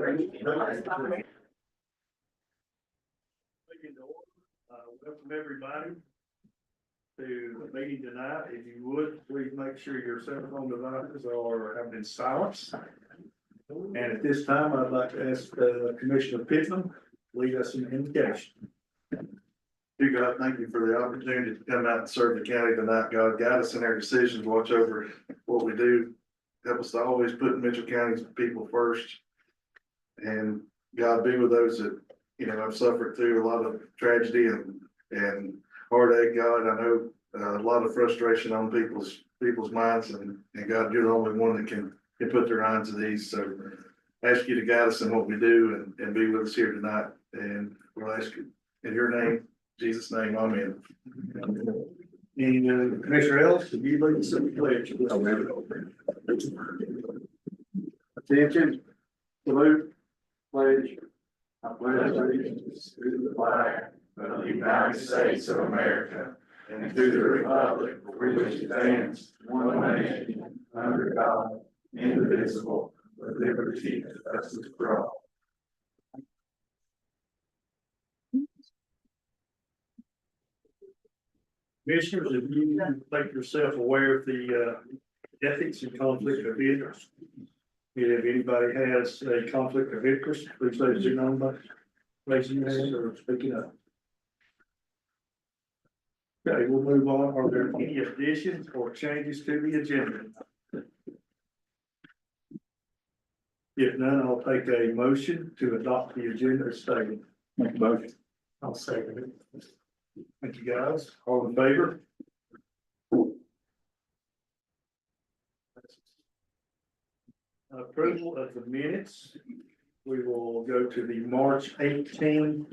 Welcome everybody to the meeting tonight. If you would, please make sure your cell phone devices have been silenced. And at this time, I'd like to ask Commissioner Pittman, lead us in invocation. Dear God, thank you for the opportunity to come out and serve the county tonight. God, guide us in our decisions, watch over what we do. Help us to always put Mitchell County's people first. And God, be with those that, have suffered through a lot of tragedy and heartache. God, I know a lot of frustration on people's minds, and God, you're the only one that can put their minds at ease. So ask you to guide us in what we do and be with us here tonight. And we'll ask you in your name, Jesus' name, amen. And Commissioner Ellis, if you lead us in the pledge. Attention, salute, pledge. I pledge allegiance to the flag of the United States of America and to the republic for which it stands, one nation, under God, indivisible, with liberty and justice for all. Commissioners, if you make yourself aware of the ethics and conflict of interest. If anybody has a conflict of interest, please let us know by raising your hand or speaking up. Okay, we'll move on. Are there any additions or changes to the agenda? If none, I'll take a motion to adopt the agenda as stated. Make a motion. I'll second it. Thank you, guys. All in favor? Approval of the minutes. We will go to the March 18th,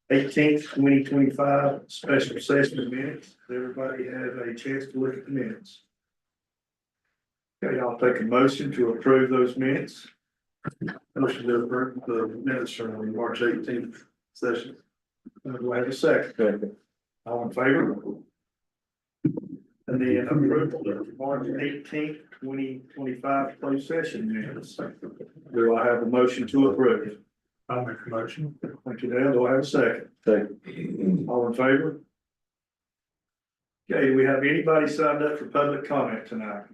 2025 special session minutes. Everybody has a chance to look at the minutes. Okay, I'll take a motion to approve those minutes. Motion to approve the minutes from the March 18th session. Do I have a second? All in favor? And then approval of March 18th, 2025 closed session minutes. Do I have a motion to approve? I'll make a motion. Thank you, Dale. Do I have a second? Second. All in favor? Okay, do we have anybody signed up for public comment tonight?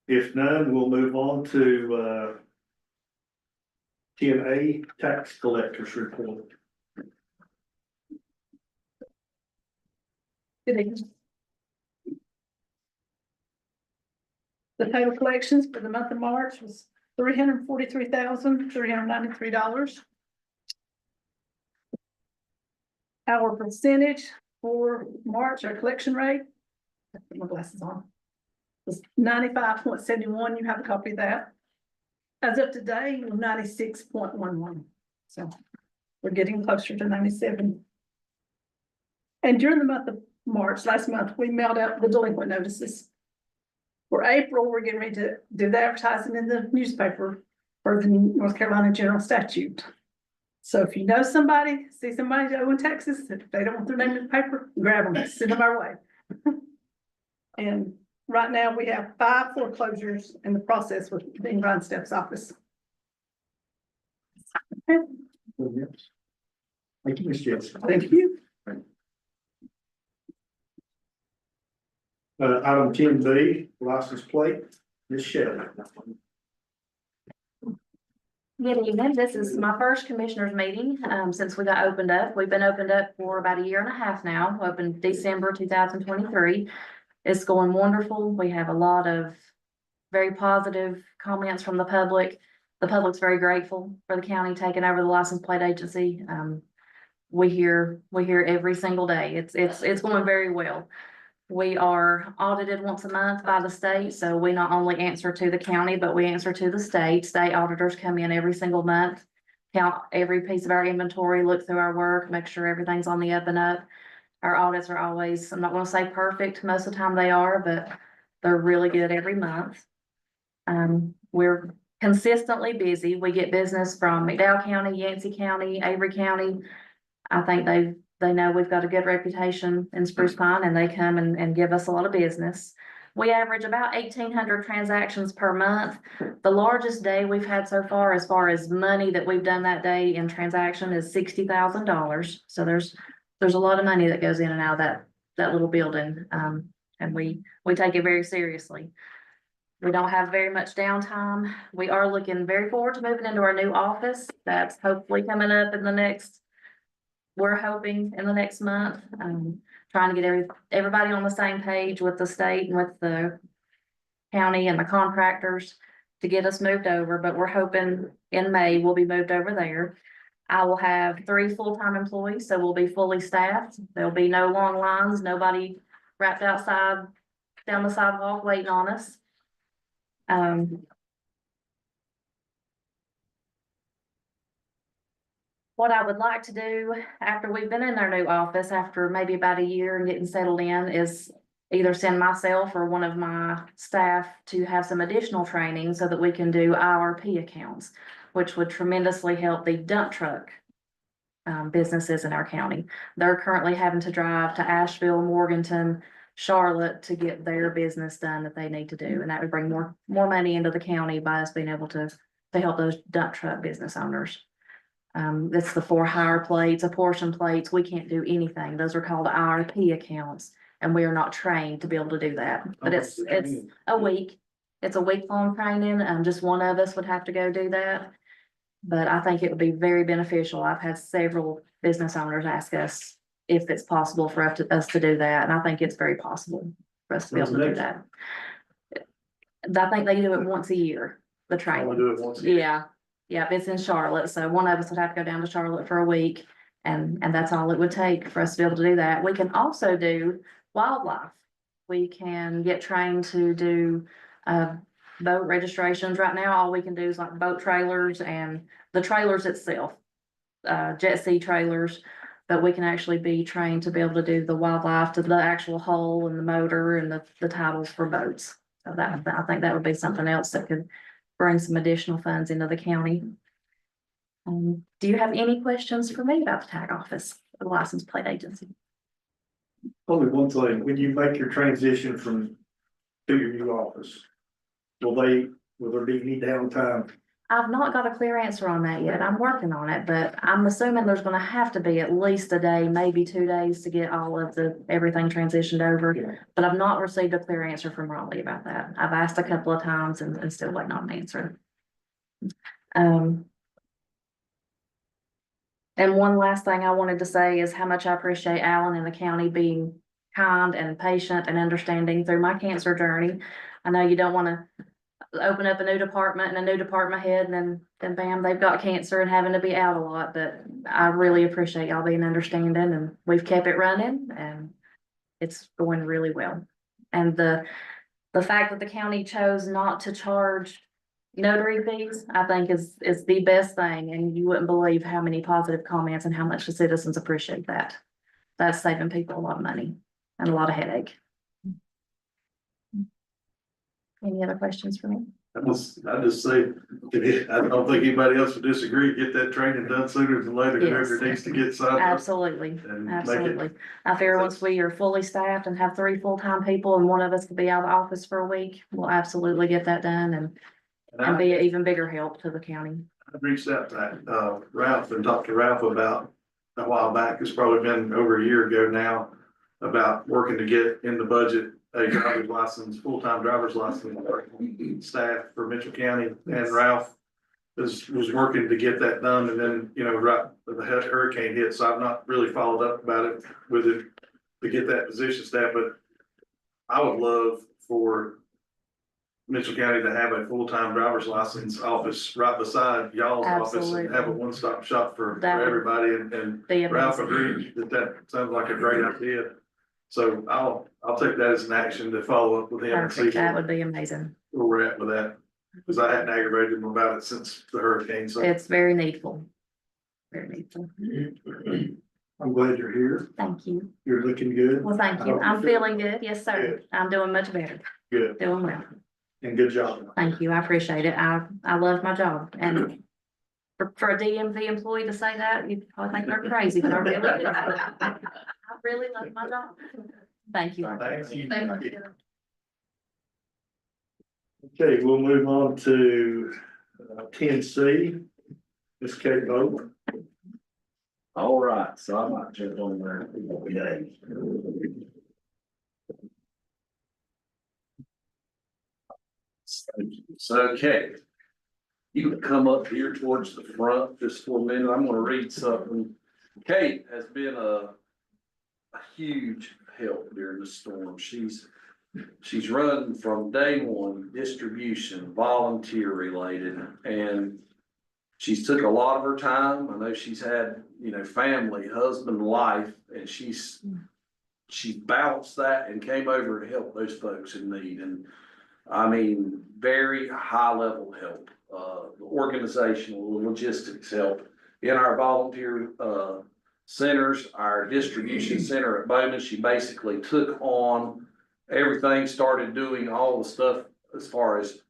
If none, we'll move on to 10A tax collectors report. Good evening. The total collections for the month of March was $343,393. Our percentage for March, our collection rate, I put my glasses on, was 95.71. You have a copy of that. As of today, we're 96.11. So we're getting closer to 97. And during the month of March, last month, we mailed out the delinquent notices. For April, we're getting ready to do the advertising in the newspaper for the North Carolina General Statute. So if you know somebody, see somebody owing taxes, if they don't want their name in the paper, grab them, send them our way. And right now we have 5 foreclosures in the process with Dean Grindstaff's office. Thank you, Ms. Jensen. Thank you. Item 10B, license plate, Ms. Shelley. Good evening. This is my first commissioners meeting since we got opened up. We've been opened up for about 1.5 years now, opened December 2023. It's going wonderful. We have a lot of very positive comments from the public. The public's very grateful for the county taking over the license plate agency. We hear every single day. It's going very well. We are audited once a month by the state, so we not only answer to the county, but we answer to the state. State auditors come in every single month, count every piece of our inventory, look through our work, make sure everything's on the up and up. Our audits are always, I'm not going to say perfect, most of the time they are, but they're really good every month. We're consistently busy. We get business from McDowell County, Yancey County, Avery County. I think they know we've got a good reputation in Spruce Pine, and they come and give us a lot of business. We average about 1,800 transactions per month. The largest day we've had so far as money that we've done that day in transaction is $60,000. So there's a lot of money that goes in and out of that little building. And we take it very seriously. We don't have very much downtime. We are looking very forward to moving into our new office. That's hopefully coming up in the next, we're hoping in the next month. Trying to get everybody on the same page with the state and with the county and the contractors to get us moved over, but we're hoping in May we'll be moved over there. I will have 3 full-time employees, so we'll be fully staffed. There'll be no long lines, nobody wrapped outside down the sidewalk waiting on us. What I would like to do after we've been in our new office, after maybe about a year and getting settled in, is either send myself or one of my staff to have some additional training so that we can do IRP accounts, which would tremendously help the dump truck businesses in our county. They're currently having to drive to Asheville, Morganton, Charlotte to get their business done that they need to do. And that would bring more money into the county by us being able to help those dump truck business owners. It's the for-hire plates, apportion plates. We can't do anything. Those are called IRP accounts, and we are not trained to be able to do that. But it's a week. It's a week-long training. Just one of us would have to go do that. But I think it would be very beneficial. I've had several business owners ask us if it's possible for us to do that, and I think it's very possible for us to be able to do that. I think they do it once a year, the training. Only do it once a year. Yeah. Yeah, it's in Charlotte, so one of us would have to go down to Charlotte for a week, and that's all it would take for us to be able to do that. We can also do wildlife. We can get trained to do boat registrations. Right now, all we can do is like boat trailers and the trailers itself, jet ski trailers, but we can actually be trained to be able to do the wildlife, to the actual hull and the motor and the titles for boats. So that, I think that would be something else that could bring some additional funds into the county. Do you have any questions for me about the tag office, the license plate agency? Only one thing, when you make your transition to your new office, will there be any downtime? I've not got a clear answer on that yet. I'm working on it, but I'm assuming there's gonna have to be at least a day, maybe 2 days to get all of everything transitioned over. Yeah. But I've not received a clear answer from Raleigh about that. I've asked a couple of times and still waiting on an answer. And one last thing I wanted to say is how much I appreciate Alan and the county being kind and patient and understanding through my cancer journey. I know you don't wanna open up a new department and a new department head, and then bam, they've got cancer and having to be out a lot, but I really appreciate y'all being understanding, and we've kept it running and it's going really well. And the fact that the county chose not to charge notary fees, I think is the best thing, and you wouldn't believe how many positive comments and how much the citizens appreciate that. That's saving people a lot of money and a lot of headache. Any other questions for me? I just say, I don't think anybody else would disagree, get that training done sooner than later, whoever Yes. needs to get signed up. Absolutely, And make it- absolutely. I figure once we are fully staffed and have 3 full-time people and one of us could be out of the office for a week, we'll absolutely get that done and be an even bigger help to the county. I reached out to Ralph and talked to Ralph about a while back, it's probably been over a year ago now, about working to get in the budget a driver's license, full-time driver's license staff for Mitchell County. And Ralph was working to get that done, and then, right, the hurricane hit, so I've not really followed up about it with it to get that position staff, but I would love for Mitchell County to have a full-time driver's license office right beside y'all's office and have a one-stop shop for That would everybody, and Be Ralph amazing. agreed that sounds like a great idea. So I'll take that as an action to follow up with him and see Perfect, that would be amazing. where we're at with that. Cause I hadn't aggravated him about it since the hurricane, so. It's very needful. Very needful. I'm glad you're here. Thank you. You're looking good. Well, thank you. I'm feeling good. Yes, sir. I'm doing much better. Good, Doing well. and good job. Thank you. I appreciate it. I love my job, and for a DMV employee to say that, you probably think they're crazy, but I really do. I really love my job. Thank you. Thanks. Thank you. Okay, we'll move on to 10C, Ms. Kate Bowman. All right, so I might jump on there. Okay. So, Kate, you can come up here towards the front just for a minute. I'm gonna read something. Kate has been a huge help during the storm. She's run from day one, distribution, volunteer related, and she's took a lot of her time. I know she's had, family, husband, life, and she's balanced that and came over to help those folks in need. And I mean, very high level help, organizational, logistics help in our volunteer, centers, our distribution center at Bowman. She basically took on everything, started doing all the stuff as far as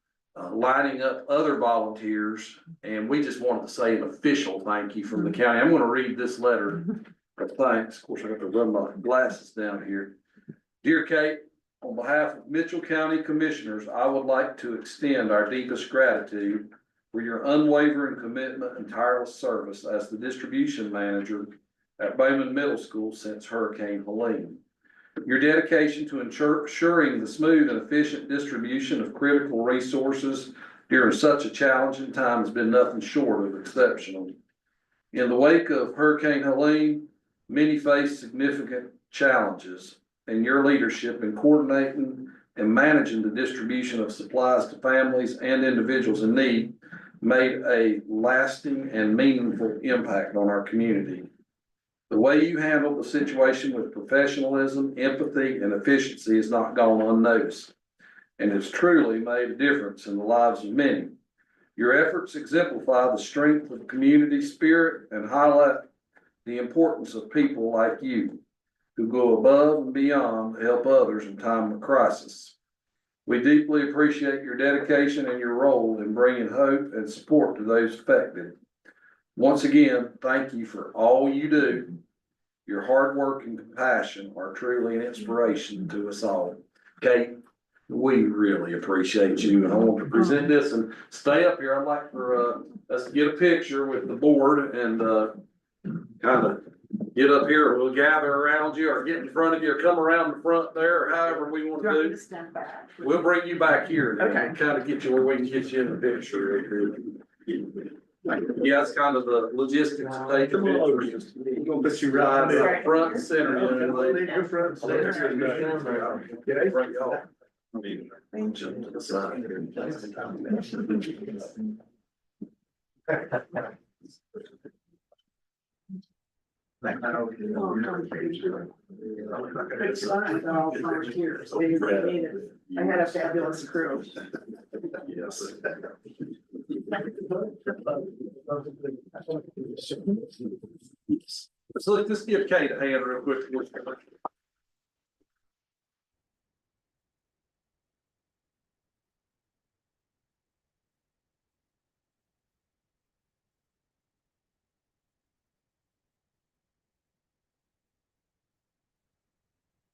lining up other volunteers, and we just wanted to say an official thank you from the county. I'm gonna read this letter of thanks. Of course, I have to run my glasses down here. Dear Kate, on behalf of Mitchell County Commissioners, I would like to extend our deepest gratitude for your unwavering commitment and tireless service as the distribution manager at Bowman Middle School since Hurricane Helene. Your dedication to ensuring the smooth and efficient distribution of critical resources during such a challenging time has been nothing short of exceptional. In the wake of Hurricane Helene, many faced significant challenges, and your leadership in coordinating and managing the distribution of supplies to families and individuals in need made a lasting and meaningful impact on our community. The way you handled the situation with professionalism, empathy, and efficiency has not gone unnoticed, and has truly made a difference in the lives of many. Your efforts exemplify the strength of community spirit and highlight the importance of people like you, who go above and beyond to help others in time of crisis. We deeply appreciate your dedication and your role in bringing hope and support to those affected. Once again, thank you for all you do. Your hard work and compassion are truly an inspiration to us all. Kate, we really appreciate you, and I want to present this and stay up here. I'd like for us to get a picture with the board and kind of get up here. We'll gather around you or get in front of you or come around the front there or however we want to do. We'll bring you back here. Okay. And kind of get you where we can get you in the picture. Yeah, it's kind of the logistics of taking pictures. We're gonna put you right Right there. up front and center. Your front and center. Okay. Bring y'all. Jump to the side. I had a fabulous crew. Yes. So let's give Kate a hand real quick.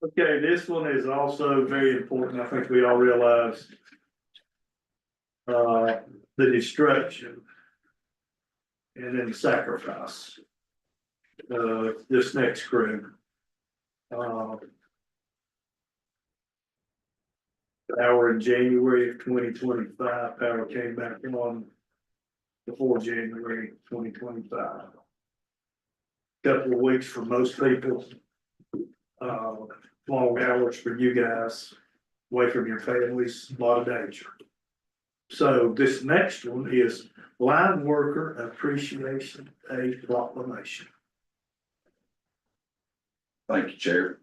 Okay, this one is also very important. I think we all realize the destruction and then the sacrifice. This next crew. Power in January of 2025, power came back on before January 2025. Couple of weeks for most people. Long hours for you guys, away from your families, a lot of danger. So this next one is Line Worker Appreciation Day Proclamation. Thank you, Chair.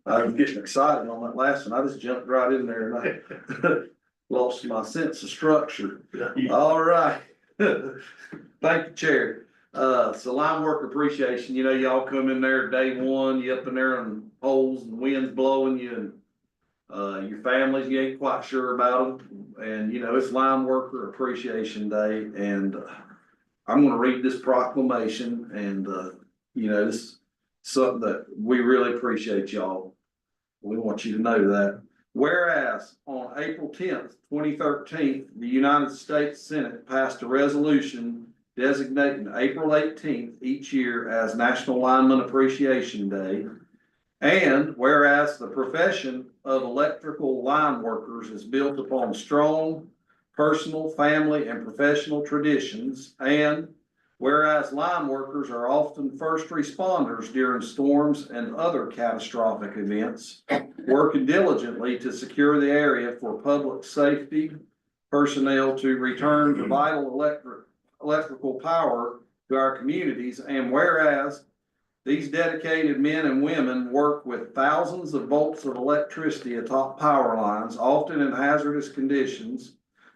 I was getting excited on that last one. I just jumped right in there and I lost my sense of structure. All right. Thank you, Chair. So line work appreciation, y'all come in there day one, you up in there on poles and winds blowing you and your families, you ain't quite sure about them. And it's line worker appreciation day, and I'm gonna read this proclamation, and this is something that we really appreciate y'all. We want you to know that. Whereas on April 10th, 2013, the United States Senate passed a resolution designating April 18th each year as National Lineman Appreciation Day. And whereas the profession of electrical line workers is built upon strong personal, family, and professional traditions. And whereas line workers are often first responders during storms and other catastrophic events, working diligently to secure the area for public safety personnel to return the vital electrical power to our communities. And whereas these dedicated men and women work with thousands of volts of electricity atop power lines, often in hazardous conditions,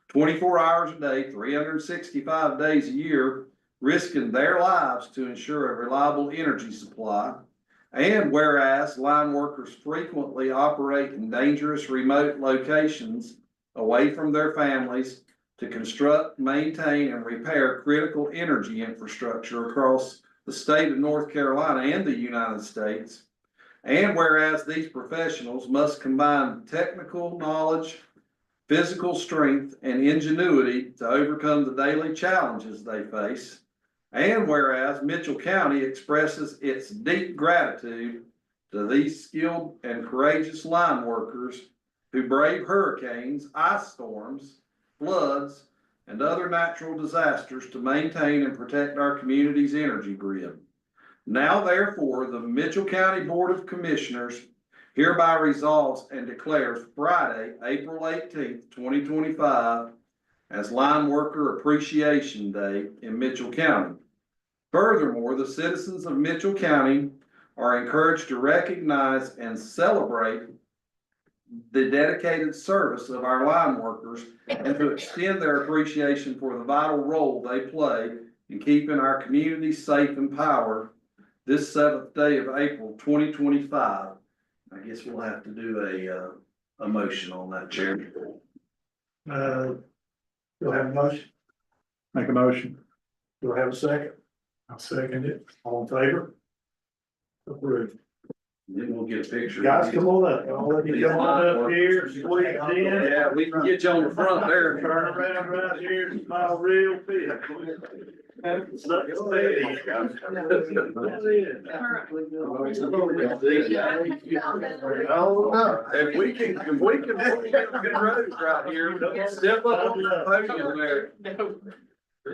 24 hours a day, 365 days a year, risking their lives to ensure a reliable energy supply. And whereas line workers frequently operate in dangerous remote locations away from their families to construct, maintain, and repair critical energy infrastructure across the state of North Carolina and the United States. And whereas these professionals must combine technical knowledge, physical strength, and ingenuity to overcome the daily challenges they face. And whereas Mitchell County expresses its deep gratitude to these skilled and courageous line workers who brave hurricanes, ice storms, floods, and other natural disasters to maintain and protect our community's energy grid. Now therefore, the Mitchell County Board of Commissioners hereby resolves and declares Friday, April 18th, 2025 as Line Worker Appreciation Day in Mitchell County. Furthermore, the citizens of Mitchell County are encouraged to recognize and celebrate the dedicated service of our line workers and to extend their appreciation for the vital role they play in keeping our community safe and powered this 7th day of April 2025. I guess we'll have to do a motion on that, Chairman. You'll have a motion? Make a motion. You'll have a second? I'll second it. All in favor? Approved. Then we'll get a picture. Guys, come on up. I'll let you come on up here, squeeze in. Yeah, we can get you on the front there. Turn around right here and smile real big. If we can get good roads right here, step up on the podium there. We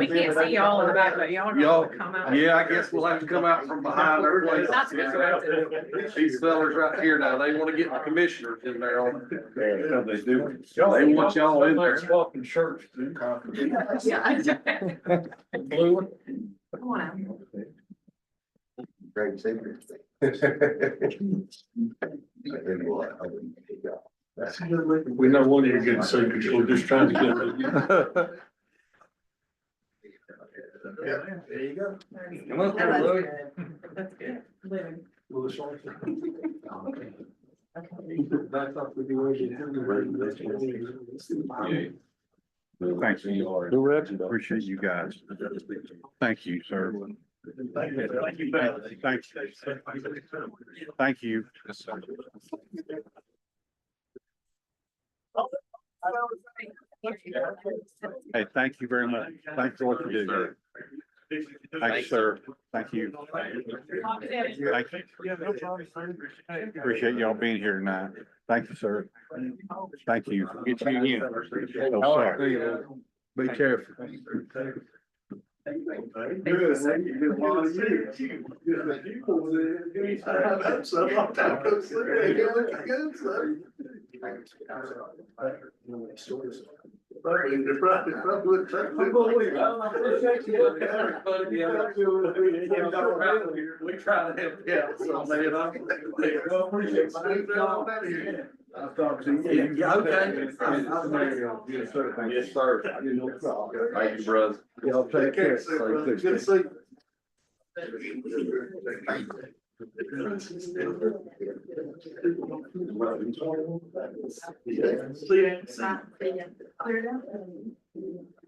can't see y'all in the back, but y'all Y'all, gonna come out. yeah, I guess we'll have to come out from behind our place. That's good. These fellas right here now, they wanna get the commissioners in there on it. They do. They want y'all in there. Swapping shirts. Yeah. Blue one? Come on out. Great secret. We know one of your good secrets, we're just trying to get it. There you go. Come up there, Louis. That's good. Living. Thank you. Appreciate you guys. Thank you, sir. Thank you. Thank you. Thank you. Hey, thank you very much. Thanks for what you do. Thank you, sir. Thank you. Thank you. Appreciate y'all being here tonight. Thank you, sir. Thank you. Get you again. Oh, sorry. Be careful. We try to help you out, so man, I'll talk to you. Yeah, okay. Yes, sir. Thank you. Yes, sir. Thank you, brother. Y'all take care. Good to see you.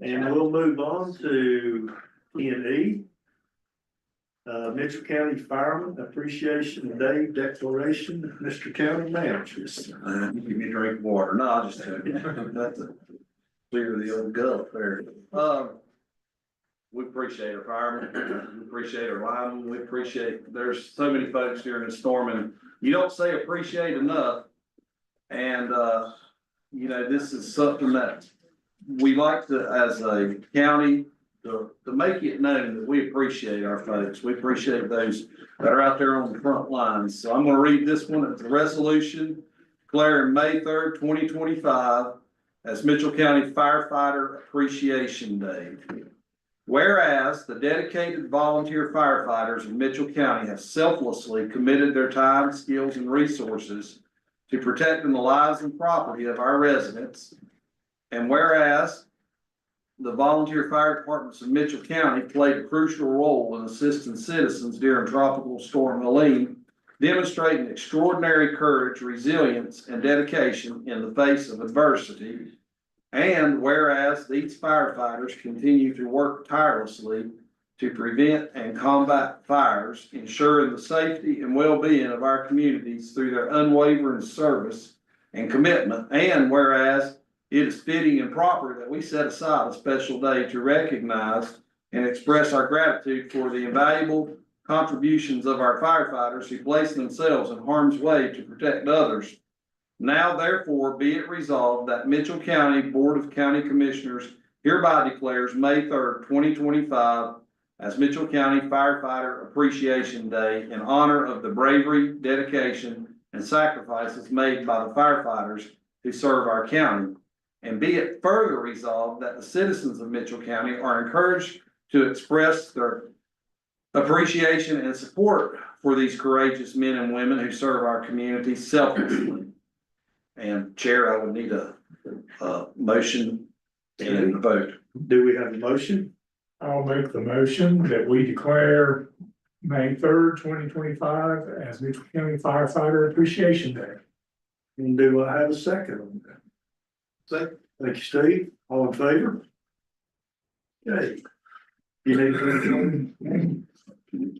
And we'll move on to 10E. Mitchell County Fireman Appreciation Day Declaration, Mr. County Manager. Give me a drink of water. No, I'll just tell you. That's a clear the old gulf there. We appreciate our firemen, we appreciate our linemen, we appreciate, there's so many folks during the storm and you don't say appreciate enough. And, you know, this is something that we like to, as a county, to make it known that we appreciate our folks. We appreciate those that are out there on the front lines. So I'm gonna read this one. It's a resolution declaring May 3rd, 2025 as Mitchell County Firefighter Appreciation Day. Whereas the dedicated volunteer firefighters in Mitchell County have selflessly committed their time, skills, and resources to protecting the lives and property of our residents. And whereas the volunteer fire departments in Mitchell County played a crucial role in assisting citizens during Tropical Storm Helene, demonstrating extraordinary courage, resilience, and dedication in the face of adversity. And whereas these firefighters continue to work tirelessly to prevent and combat fires, ensuring the safety and well-being of our communities through their unwavering service and commitment. And whereas it is fitting and proper that we set aside a special day to recognize and express our gratitude for the invaluable contributions of our firefighters who place themselves in harm's way to protect others. Now therefore be it resolved that Mitchell County Board of County Commissioners hereby declares May 3rd, 2025 as Mitchell County Firefighter Appreciation Day in honor of the bravery, dedication, and sacrifices made by the firefighters who serve our county. And be it further resolved that the citizens of Mitchell County are encouraged to express their appreciation and support for these courageous men and women who serve our community selflessly. And Chair, I would need a motion and a vote. Do we have a motion? I'll make the motion that we declare May 3rd, 2025 as Mitchell County Firefighter Appreciation Day. And do I have a second on that? Second. Thank you, Steve. All in favor? Okay. You need to.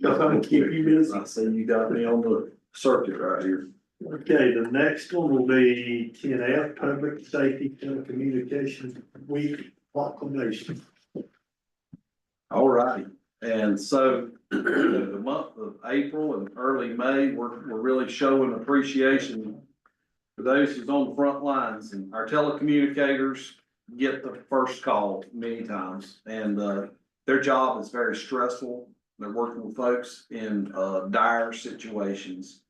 I'm gonna keep you busy. I see you got me on the circuit right here. Okay, the next one will be 10F, Public Safety Telecommunications Week Proclamation. All righty. And so the month of April and early May, we're really showing appreciation for those who's on the front lines, and our telecommunicators get the first call many times, and their job is very stressful. They're working with folks in dire situations.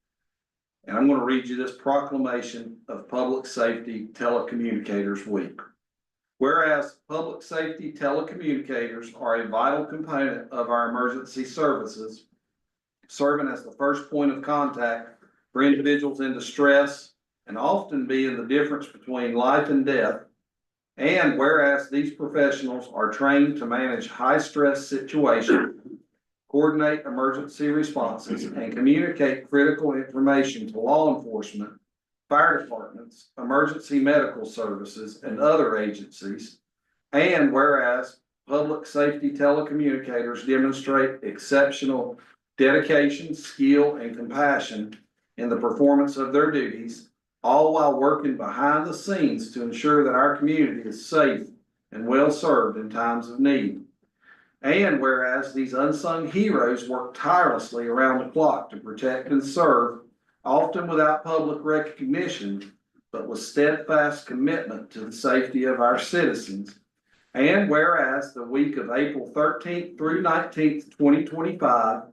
And I'm going to read you this proclamation of Public Safety Telecommunicators Week. Whereas public safety telecommunicators are a vital component of our emergency services, serving as the first point of contact for individuals in distress and often being the difference between life and death. And whereas these professionals are trained to manage high-stress situations, coordinate emergency responses, and communicate critical information to law enforcement, fire departments, emergency medical services, and other agencies. And whereas public safety telecommunicators demonstrate exceptional dedication, skill, and compassion in the performance of their duties, all while working behind the scenes to ensure that our community is safe and well served in times of need. And whereas these unsung heroes work tirelessly around the clock to protect and serve, often without public recognition, but with steadfast commitment to the safety of our citizens. And whereas the week of April 13th through 19th, 2025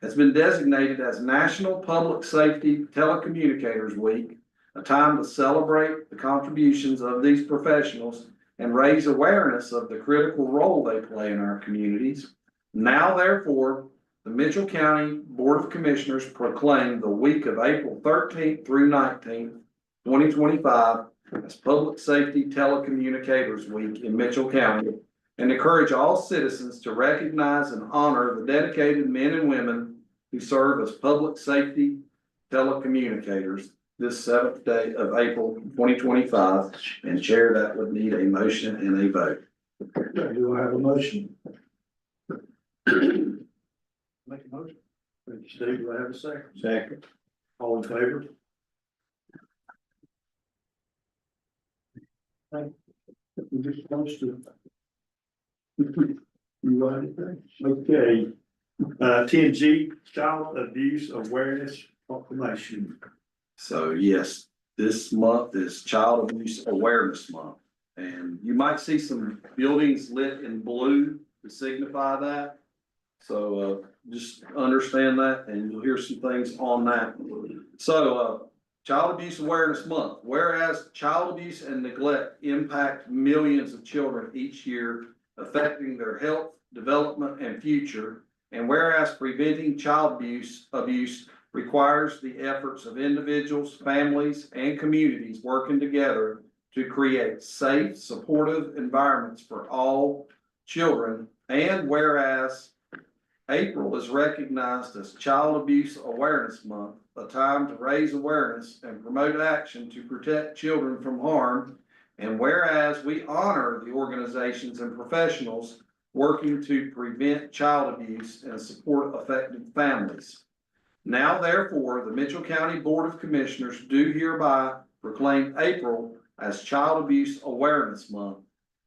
has been designated as National Public Safety Telecommunicators Week, a time to celebrate the contributions of these professionals and raise awareness of the critical role they play in our communities. Now, therefore, the Mitchell County Board of Commissioners proclaim the week of April 13th through 19th, 2025 as Public Safety Telecommunicators Week in Mitchell County, and encourage all citizens to recognize and honor the dedicated men and women who serve as public safety telecommunicators this 7th day of April 2025. And Chair, that would need a motion and a vote. Do I have a motion? Make a motion. Thank you, Steve. Do I have a second? Second. All in favor? We just supposed to. You got anything? Okay. 10G, Child Abuse Awareness Proclamation. So yes, this month is Child Abuse Awareness Month. And you might see some buildings lit in blue to signify that. So just understand that and you'll hear some things on that. So Child Abuse Awareness Month, whereas child abuse and neglect impact millions of children each year, affecting their health, development, and future. And whereas preventing child abuse requires the efforts of individuals, families, and communities working together to create safe, supportive environments for all children. And whereas April is recognized as Child Abuse Awareness Month, a time to raise awareness and promote action to protect children from harm. And whereas we honor the organizations and professionals working to prevent child abuse and support affected families. Now therefore, the Mitchell County Board of Commissioners do hereby proclaim April as Child Abuse Awareness Month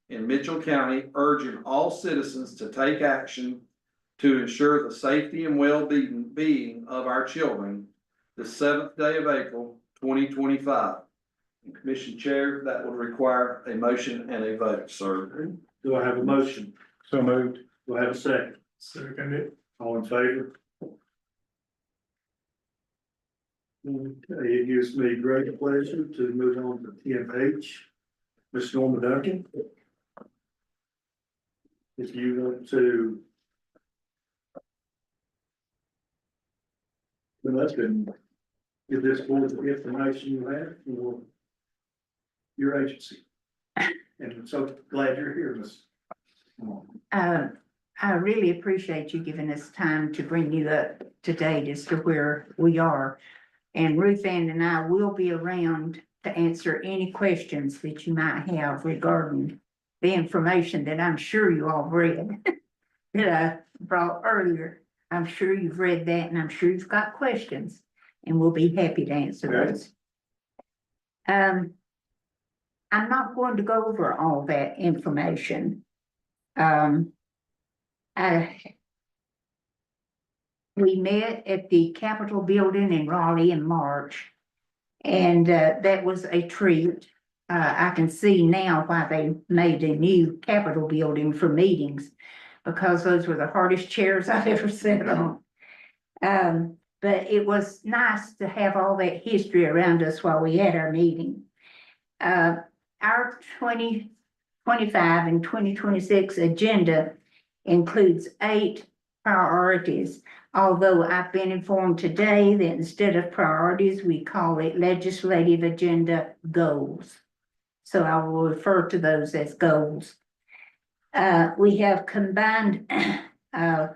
in Mitchell County, urging all citizens to take action to ensure the safety and well-being of our children, the 7th day of April, 2025. And Commission Chair, that would require a motion and a vote, sir. Do I have a motion? So moved. Do I have a second? Second it. All in favor? Okay, it gives me great pleasure to move on to 10H. Ms. Norma Duncan. If you want to. Then us and give this board the information you have for your agency. And I'm so glad you're here, Ms. I really appreciate you giving us time to bring you up to date as to where we are. And Ruth Ann and I will be around to answer any questions that you might have regarding the information that I'm sure you all read that I brought earlier. I'm sure you've read that and I'm sure you've got questions and we'll be happy to answer those. I'm not going to go over all that information. We met at the Capitol Building in Raleigh in March, and that was a treat. I can see now why they made a new Capitol Building for meetings, because those were the hardest chairs I've ever sat on. But it was nice to have all that history around us while we had our meeting. Our 2025 and 2026 agenda includes 8 priorities, although I've been informed today that instead of priorities, we call it legislative agenda goals. So I will refer to those as goals. We have combined 3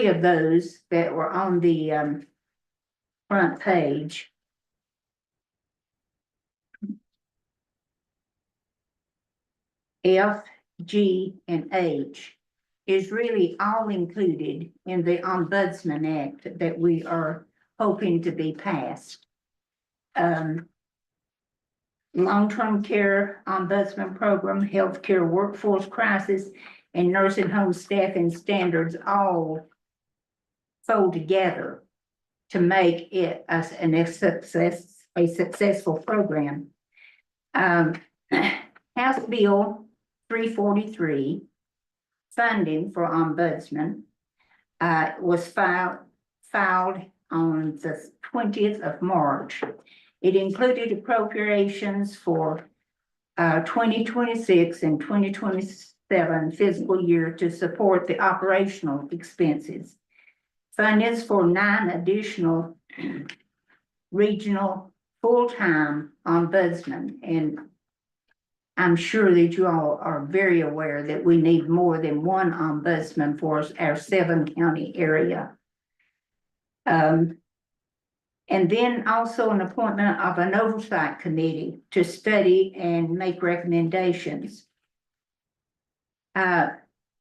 of those that were on the front page. F, G, and H is really all included in the Ombudsman Act that we are hoping to be passed. Long-term care ombudsman program, healthcare workforce crisis, and nursing home staffing standards all fold together to make it a successful program. House Bill 343, funding for ombudsman, was filed on the 20th of March. It included appropriations for 2026 and 2027 fiscal year to support the operational expenses. Fundings for 9 additional regional full-time ombudsmen, and I'm sure that you all are very aware that we need more than 1 ombudsman for our 7-county area. And then also an appointment of an oversight committee to study and make recommendations.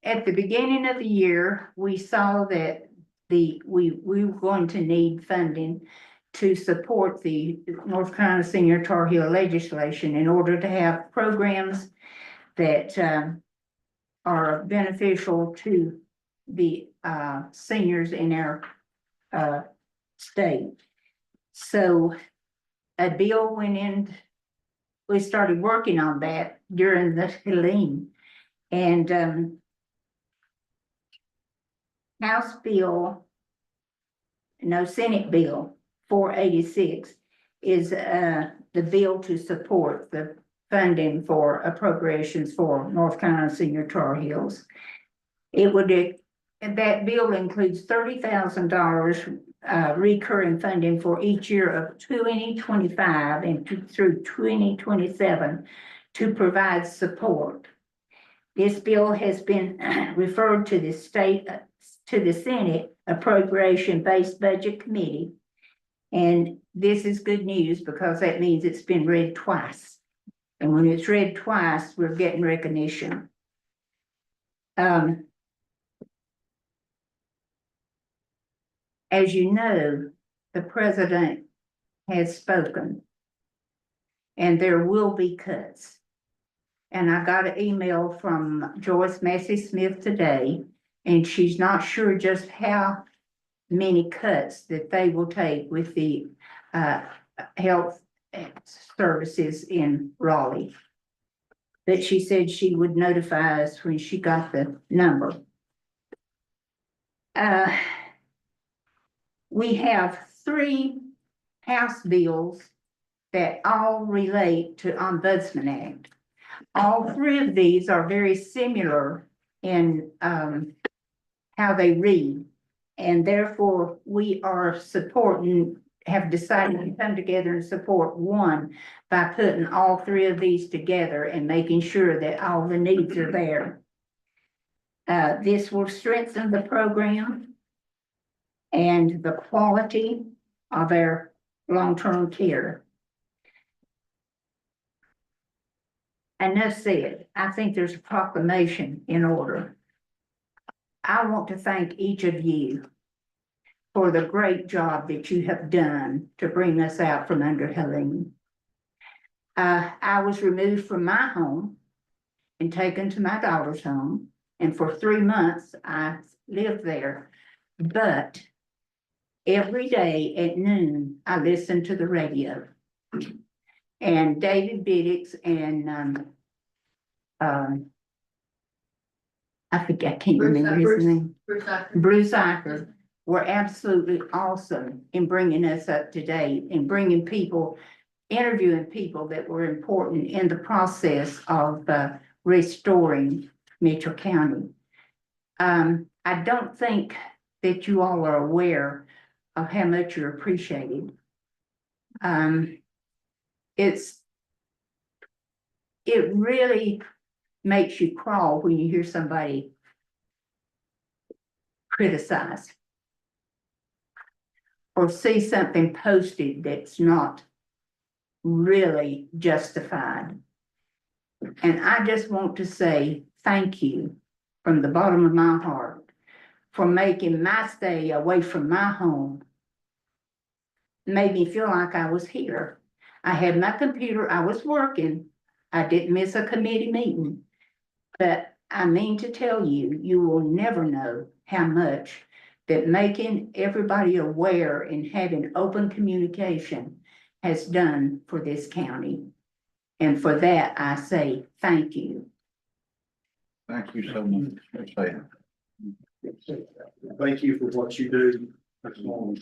at the beginning of the year, we saw that we were going to need funding to support the North Carolina Senior Tar Heel legislation in order to have programs that, are beneficial to the, seniors in our, state. So a bill went in, we started working on that during the Helene. And, House Bill, no, Senate Bill 486 is the bill to support the funding for appropriations for North Carolina Senior Tar Heels. It would, that bill includes $30,000 recurring funding for each year of 2025 and through 2027 to provide support. This bill has been referred to the Senate Appropriation-Based Budget Committee. And this is good news because that means it's been read twice. And when it's read twice, we're getting recognition. As you know, the president has spoken. And there will be cuts. And I got an email from Joyce Massey Smith today, and she's not sure just how many cuts that they will take with the health services in Raleigh. But she said she would notify us when she got the number. We have 3 House bills that all relate to Ombudsman Act. All 3 of these are very similar in how they read. And therefore, we are supporting, have decided to come together and support one by putting all 3 of these together and making sure that all the needs are there. This will strengthen the program and the quality of our long-term care. Enough said. I think there's a proclamation in order. I want to thank each of you for the great job that you have done to bring us out from under Helene. I was removed from my home and taken to my daughter's home, and for 3 months I lived there. But every day at noon, I listened to the radio. And David Biddix and I forget, I can't remember his name. Bruce Eicher were absolutely awesome in bringing us up to date and bringing people, interviewing people that were important in the process of restoring Mitchell County. I don't think that you all are aware of how much you're appreciated. It really makes you crawl when you hear somebody criticize or see something posted that's not really justified. And I just want to say thank you from the bottom of my heart for making my stay away from my home. Made me feel like I was here. I had my computer, I was working. I didn't miss a committee meeting. But I mean to tell you, you will never know how much that making everybody aware and having open communication has done for this county. And for that, I say thank you. Thank you so much. Thank you for what you do. That's all.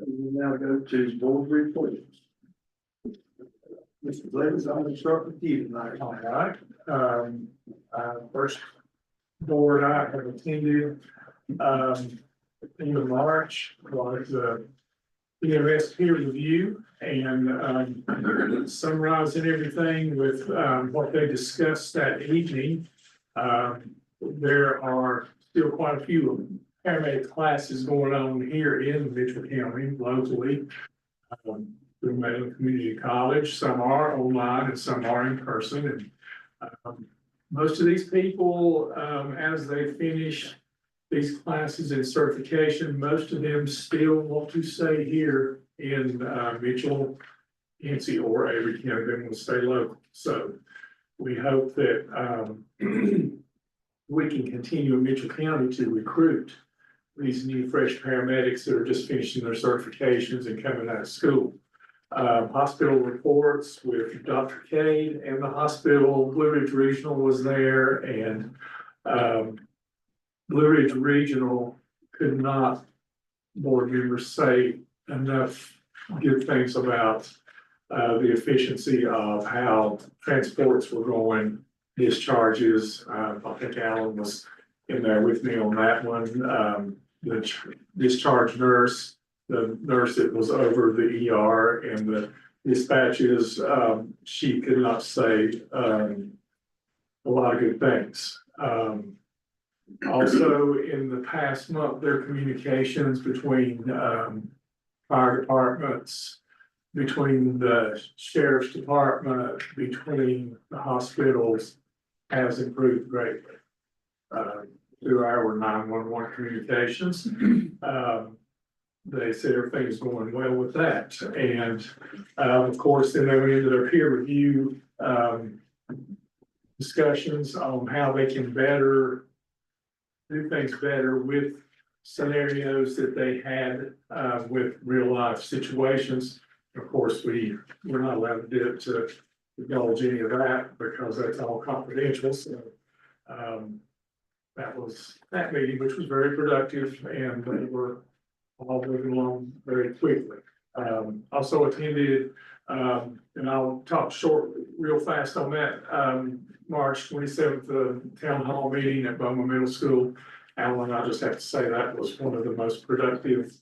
We now go to board reports. Mr. Blevins, I'm gonna start with you tonight. All right, first board I have attended, in March was EMS peer review and summarizing everything with what they discussed that evening. There are still quite a few paramedic classes going on here in Mitchell County locally. through Mainland Community College. Some are online and some are in person. And most of these people, as they finish these classes and certification, most of them still want to stay here in Mitchell, Yancey, or Avery County. They want to stay local. So we hope that we can continue in Mitchell County to recruit these new fresh paramedics that are just finishing their certifications and coming out of school. Hospital reports with Dr. Cade and the hospital, Blue Ridge Regional was there, and Blue Ridge Regional could not, board members, say enough good things about the efficiency of how transports were going, discharges. I think Alan was in there with me on that one. The discharge nurse, the nurse that was over the ER, and the dispatches, she could not say a lot of good things. Also, in the past month, their communications between fire departments, between the sheriff's department, between the hospitals has improved greatly. Through our 911 communications. They said everything's going well with that. And of course, then they went into their peer review discussions on how they can better do things better with scenarios that they had with real life situations. Of course, we're not allowed to do it to divulge any of that because that's all confidential. So that meeting, which was very productive, and they were all moving along very quickly. Also attended, and I'll talk real fast on that, March 27th, town hall meeting at Bowman Middle School. Alan, I just have to say that was one of the most productive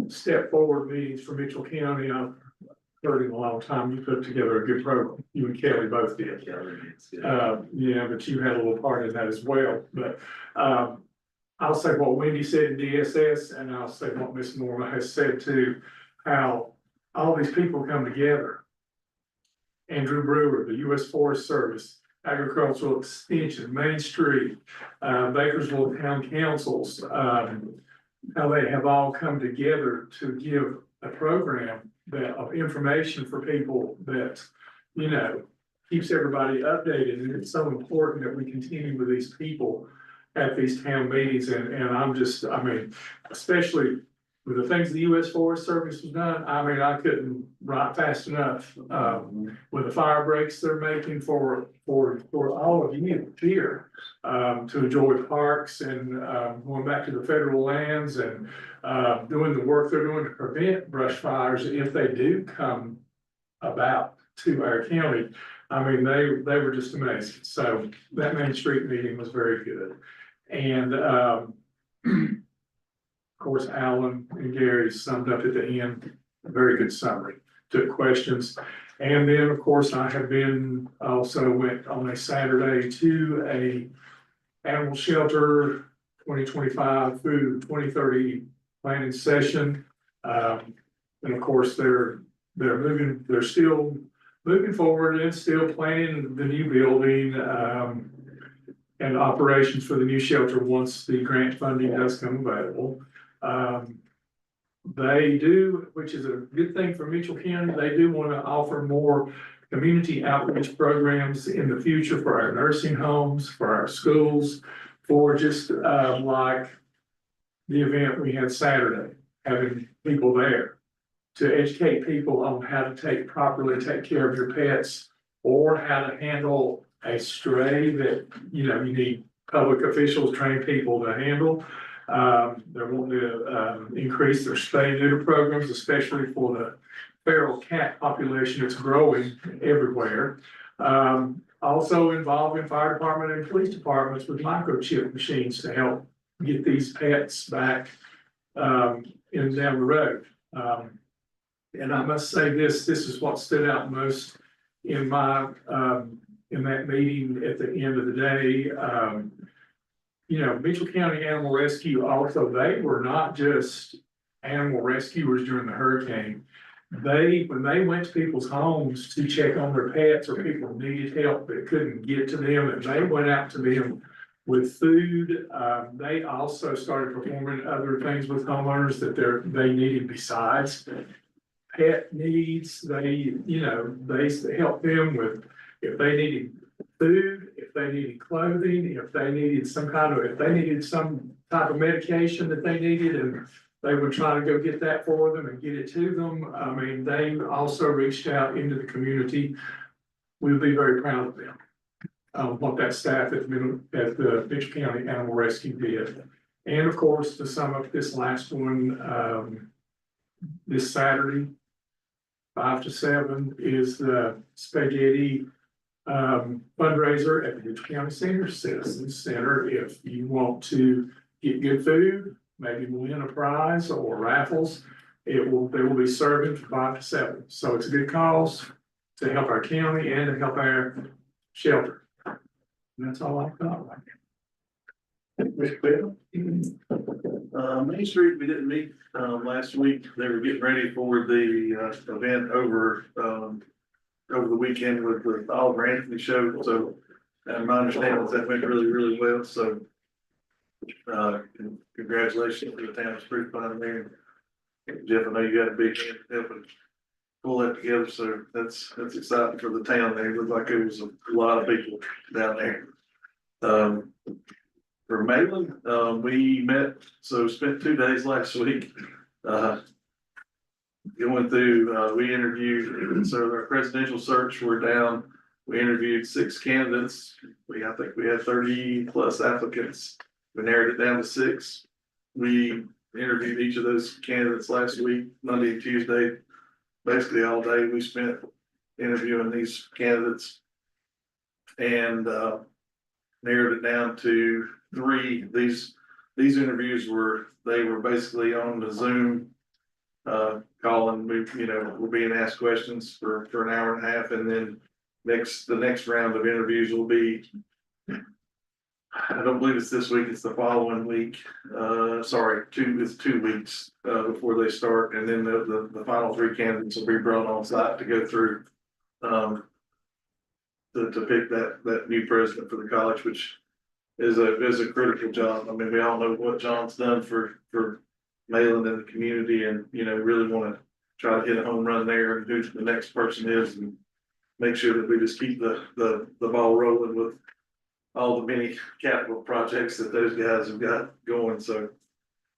step forward meetings for Mitchell County I've heard in a long time. You put together a good program. You and Kelly both did. Yeah, but you had a little part in that as well. But I'll say what Wendy said in DSS, and I'll say what Ms. Norma has said too, how all these people come together. Andrew Brewer, the U.S. Forest Service, Agricultural Extension, Main Street, Bakersville Town Councils, how they have all come together to give a program of information for people that, you know, keeps everybody updated. And it's so important that we continue with these people at these town meetings. And I mean, especially with the things the U.S. Forest Service has done, I mean, I couldn't write fast enough, with the fire breaks they're making for all of you here, to enjoy parks and, going back to the federal lands and, doing the work they're doing to prevent brush fires if they do come about to our county. I mean, they were just amazing. So that Main Street meeting was very good. And, of course, Alan and Gary summed up at the end, a very good summary, took questions. And then, of course, I have been, also went on a Saturday to a animal shelter 2025 through 2030 planning session. And of course, they're still moving forward and still planning the new building, and operations for the new shelter once the grant funding does come available. They do, which is a good thing for Mitchell County, they do want to offer more community outreach programs in the future for our nursing homes, for our schools, for just like the event we had Saturday, having people there to educate people on how to properly take care of your pets, or how to handle a stray that, you know, you need public officials, trained people to handle. They're wanting to increase their spay and neuter programs, especially for the feral cat population that's growing everywhere. Also involving fire department and police departments with microchip machines to help get these pets back down the road. And I must say this is what stood out most in my in that meeting at the end of the day. You know, Mitchell County Animal Rescue also, they were not just animal rescuers during the hurricane. when they went to people's homes to check on their pets or people needed help that couldn't get to them, and they went out to them with food. They also started performing other things with homeowners that they needed besides pet needs. They help them with, if they needed food, if they needed clothing, if they needed some type of medication that they needed, and they would try to go get that for them and get it to them. I mean, they also reached out into the community. We'll be very proud of them. What that staff at the Mitchell County Animal Rescue did. And of course, to sum up this last one, this Saturday, 5 to 7 is the spaghetti fundraiser at the Mitchell County Senior Citizens Center. If you want to get good food, maybe win a prize or raffles, they will be serving from 5 to 7. So it's a good cause to help our county and to help our shelter. And that's all I've got right now. Mr. Bill? Main Street, we didn't meet, last week. They were getting ready for the, event over the weekend with the Oliver Anthony show. So, my understanding is that went really, really well. So, congratulations to the town of Spruce Pine there. Jeff, I know you got a big hand helping pull that together. So that's exciting for the town there. It looked like there was a lot of people down there. For Malin, we met, so spent 2 days last week. Going through, we interviewed, so our presidential search, we're down. We interviewed 6 candidates. I think we had 30 plus applicants. We narrowed it down to 6. We interviewed each of those candidates last week, Monday and Tuesday. Basically all day we spent interviewing these candidates and narrowed it down to 3. These interviews were basically on the Zoom calling. We're being asked questions for an hour and a half, and then the next round of interviews will be, I don't believe it's this week, it's the following week. It's 2 weeks before they start, and then the final 3 candidates will be brought on site to go through to pick that new president for the college, which is a critical job. I mean, we all know what John's done for Malin and the community, and really want to try to hit a home run there and who the next person is, and make sure that we just keep the ball rolling with all the many capital projects that those guys have got going. So,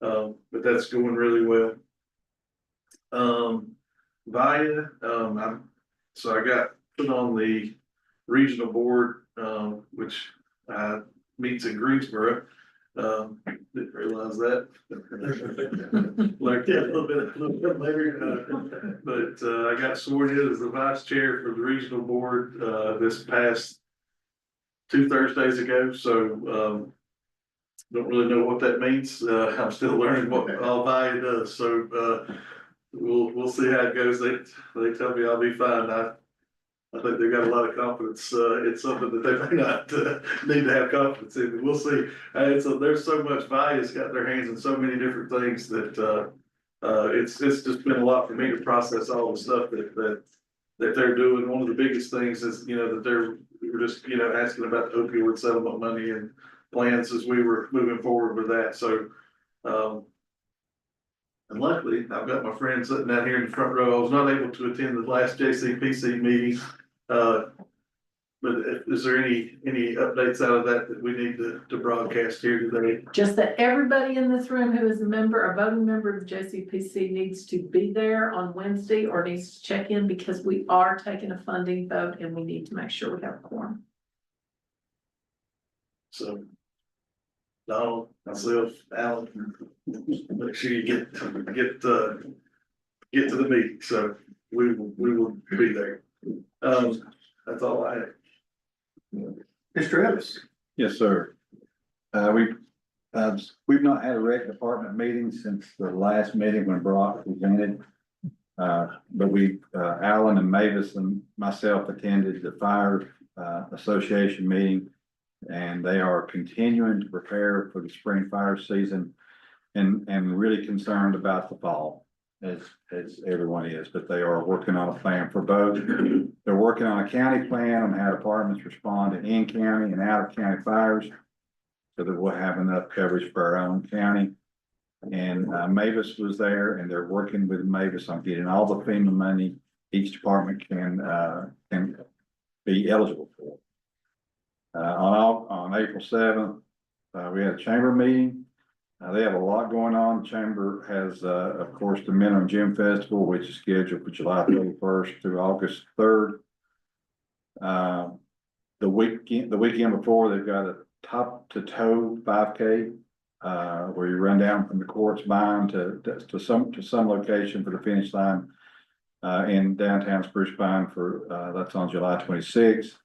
but that's going really well. VIA, so I got put on the regional board, which meets in Greensboro. Didn't realize that. Learned that a little bit later. But I got sworn in as the vice chair for the regional board this past 2 Thursdays ago. So don't really know what that means. I'm still learning what all VIA does. So we'll see how it goes. They tell me I'll be fine. I think they've got a lot of confidence. It's something that they may not need to have confidence in, but we'll see. There's so much VIA's got their hands in so many different things that it's just been a lot for me to process all the stuff that they're doing. One of the biggest things is, that we were just, asking about the opioid settlement money and plans as we were moving forward with that. So, and luckily, I've got my friend sitting down here in the front row. I was not able to attend the last JCPC meeting. But is there any updates out of that we need to broadcast here today? Just that everybody in this room who is a voting member of the JCPC needs to be there on Wednesday or needs to check in, because we are taking a funding vote and we need to make sure we have a quorum. So, Donald, myself, Alan, make sure you get to the meeting. So we will be there. That's all I have. Mr. Ellis. Yes, sir. We've not had a rec department meeting since the last meeting when Brock presented. But Alan and Mavis and myself attended the fire association meeting, and they are continuing to prepare for the spring fire season and really concerned about the fall. as everyone is, but they are working on a plan for both. They're working on a county plan on how departments respond to in-county and out-of-county fires. So that we'll have enough coverage for our own county. And Mavis was there and they're working with Mavis on getting all the FEMA money each department can be eligible for. On April 7th, we had a chamber meeting. They have a lot going on. The chamber has, of course, the Minimum Gym Festival, which is scheduled for July 31st through August 3rd. The weekend before, they've got a top to toe 5K, where you run down from the courts behind to some location for the finish line, in downtown Spruce Pine that's on July 26th.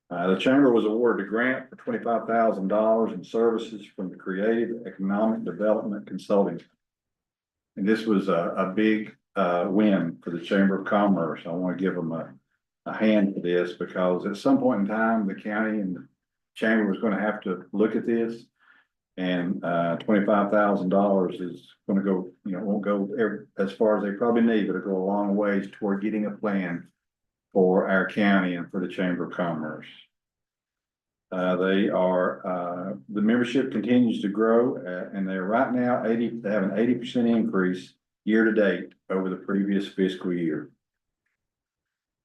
The chamber was awarded a grant for $25,000 in services from the Creative Economic Development Consulting. And this was a big win for the Chamber of Commerce. I want to give them a hand for this, because at some point in time, the county and the chamber was going to have to look at this. And $25,000 is going to go, won't go as far as they probably need, but it'll go a long ways toward getting a plan for our county and for the Chamber of Commerce. The membership continues to grow, and they're right now they have an 80% increase year to date over the previous fiscal year.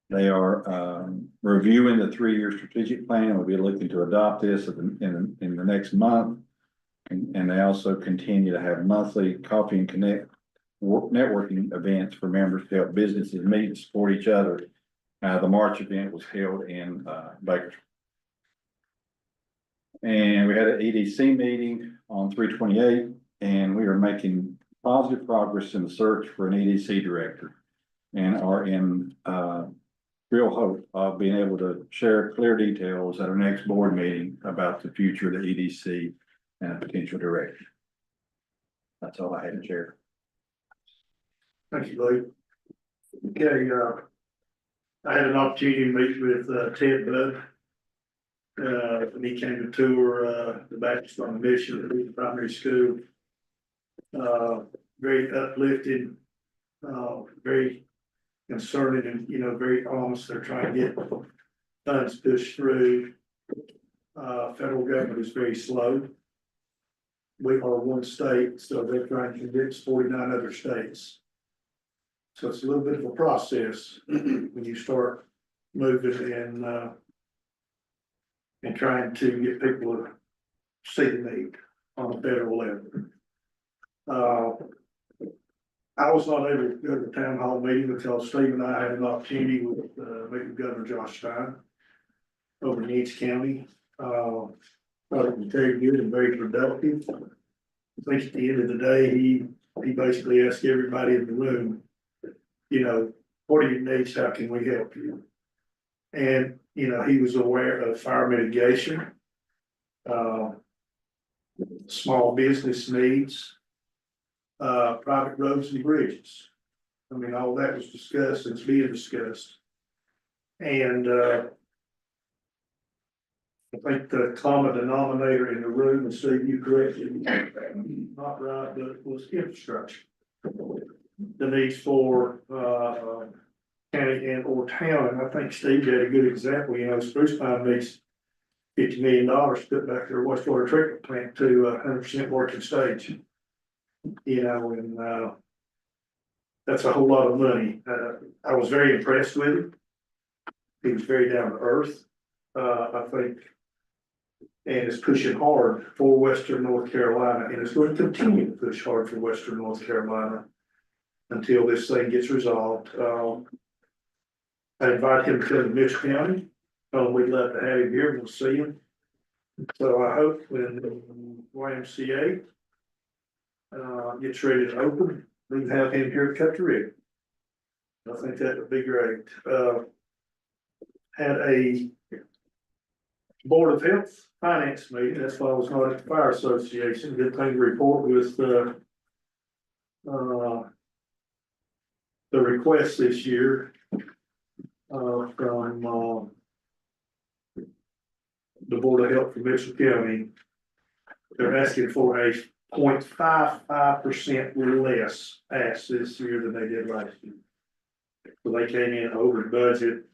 They are reviewing the 3-year strategic plan. We'll be looking to adopt this in the next month. And they also continue to have monthly coffee and connect networking events for members to help businesses meet and support each other. The March event was held in Bakersfield. And we had an EDC meeting on 3/28, and we are making positive progress in the search for an EDC director, and are in real hope of being able to share clear details at our next board meeting about the future of the EDC and a potential director. That's all I had to share. Thank you, Lee. Okay, I had an opportunity to meet with Ted Budd. When he came to tour the Baptist on a Mission at the primary school. Very uplifting, very concerning, and very honest. They're trying to get funds pushed through. Federal government is very slow. We are one state, so they're trying to convince 49 other states. So it's a little bit of a process when you start moving and trying to get people to see the need on a federal level. I was not able to go to the town hall meeting because Steve and I had an opportunity with meeting Governor Josh Stein over in East County. Thought it was very good and very productive. I think at the end of the day, he basically asked everybody in the room, what are your needs? How can we help you? And, he was aware of fire mitigation, small business needs, private roads and bridges. I mean, all that was discussed, it's being discussed. And, I think the common denominator in the room, and Steve, you correctly, not right, but was infrastructure. The needs for, county and or town, and I think Steve had a good example, Spruce Pine makes $50 million to put back their wastewater treatment plant to 100% working stage. And that's a whole lot of money. I was very impressed with him. He was very down to earth, I think, and is pushing hard for Western North Carolina, and it's going to continue to push hard for Western North Carolina until this thing gets resolved. I invite him to come to Mitchell County. We'd love to have him here. We'll see him. So I hope when the YMCA gets ready to open, we can have him here to cut the ribbon. I think that would be great. Had a Board of Health Finance meeting. That's why I was not at the Fire Association. Good thing to report with the request this year. From the Board of Health for Mitchell County. They're asking for a 0.55% less asked this year than they did last year. So they came in over budget.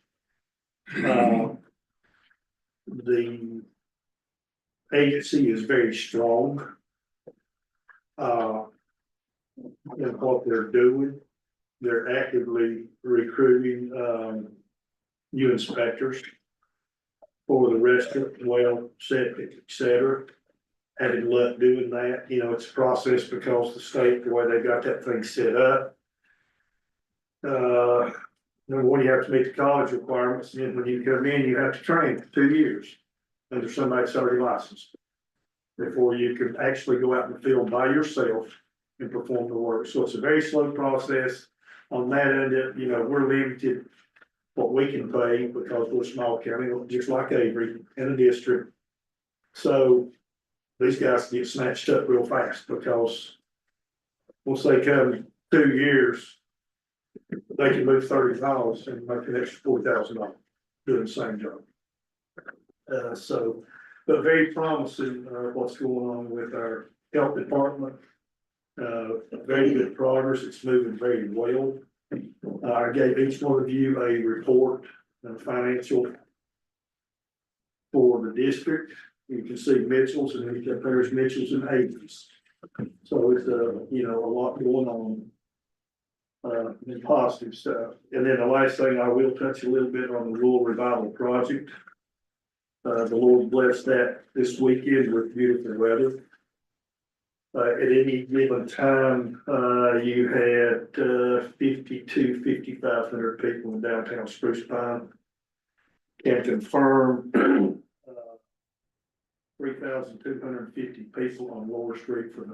The agency is very strong. In what they're doing. They're actively recruiting, new inspectors for the restaurant, well, septic, et cetera. Having luck doing that, you know, it's a process because the state, the way they got that thing set up. Number one, you have to meet the college requirements, and then when you come in, you have to train for 2 years under somebody that's already licensed. Before you can actually go out in the field by yourself and perform the work. So it's a very slow process. On that end, you know, we're limited what we can pay because we're a small county, just like Avery in a district. So these guys get snatched up real fast because once they come 2 years, they can move $30 and make an extra $40,000 doing the same job. But very promising, what's going on with our health department. Very good progress. It's moving very well. I gave each one of you a report, financial for the district. You can see Mitchell's and then you compare Mitchell's and Avery's. So it's you know, a lot going on. And positive stuff. And then the last thing, I will touch a little bit on the rural revival project. The Lord blessed that this weekend with beautiful weather. At any given time, you had 5,500 people in downtown Spruce Pine. Can confirm 3,250 people on Lower Street for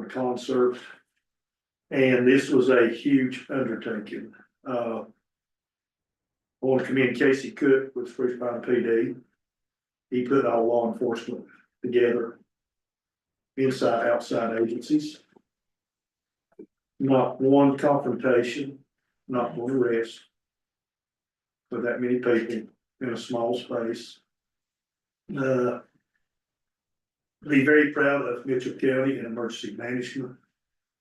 the concert. And this was a huge undertaking. I want to commend Casey Cook with Spruce Pine PD. He put all law enforcement together. Inside, outside agencies. Not one confrontation, not one arrest. For that many people in a small space. Be very proud of Mitchell County and Emergency Management.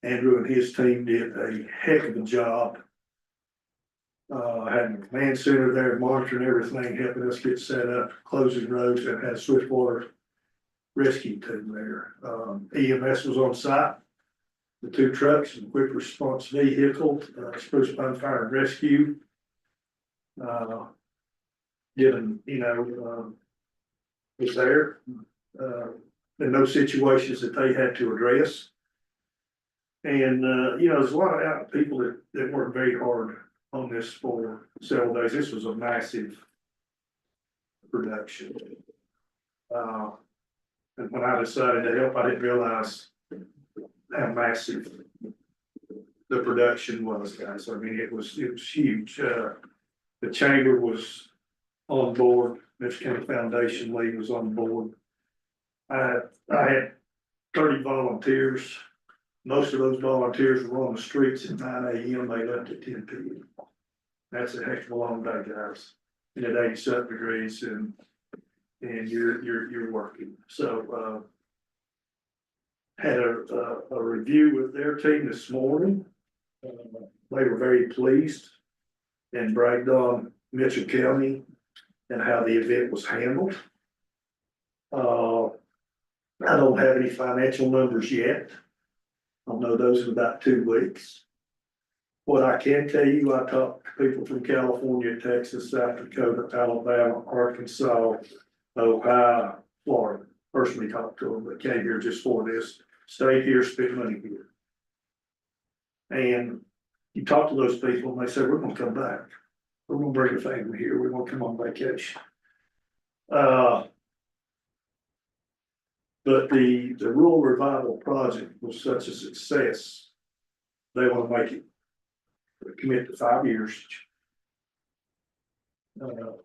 Andrew and his team did a heck of a job. Having a command center there, monitoring everything, helping us get set up, closing roads, and had Swiftwater rescue team there. EMS was on site, the 2 trucks and quick response vehicle, Spruce Pine Fire and Rescue. Given, you know, was there, in those situations that they had to address. And, you know, there's a lot of people that worked very hard on this for several days. This was a massive production. And when I decided to help, I didn't realize how massive the production was, guys. I mean, it was huge. The chamber was on board. Mitchell County Foundation League was on board. I had 30 volunteers. Most of those volunteers were on the streets at 9 a.m. They left at 10 p.m. That's a heck of a long day, guys. And at 87 degrees and you're working. So, had a review with their team this morning. They were very pleased and bragged on Mitchell County and how the event was handled. I don't have any financial numbers yet. I'll know those in about 2 weeks. What I can tell you, I talked to people from California, Texas, South Dakota, Alabama, Arkansas, Ohio, Florida. Personally talked to them, but came here just for this, stayed here, spent money here. And you talk to those people and they say, we're gonna come back. We're gonna bring a family here. We're gonna come on vacation. But the rural revival project was such a success. They want to make it, commit to 5 years.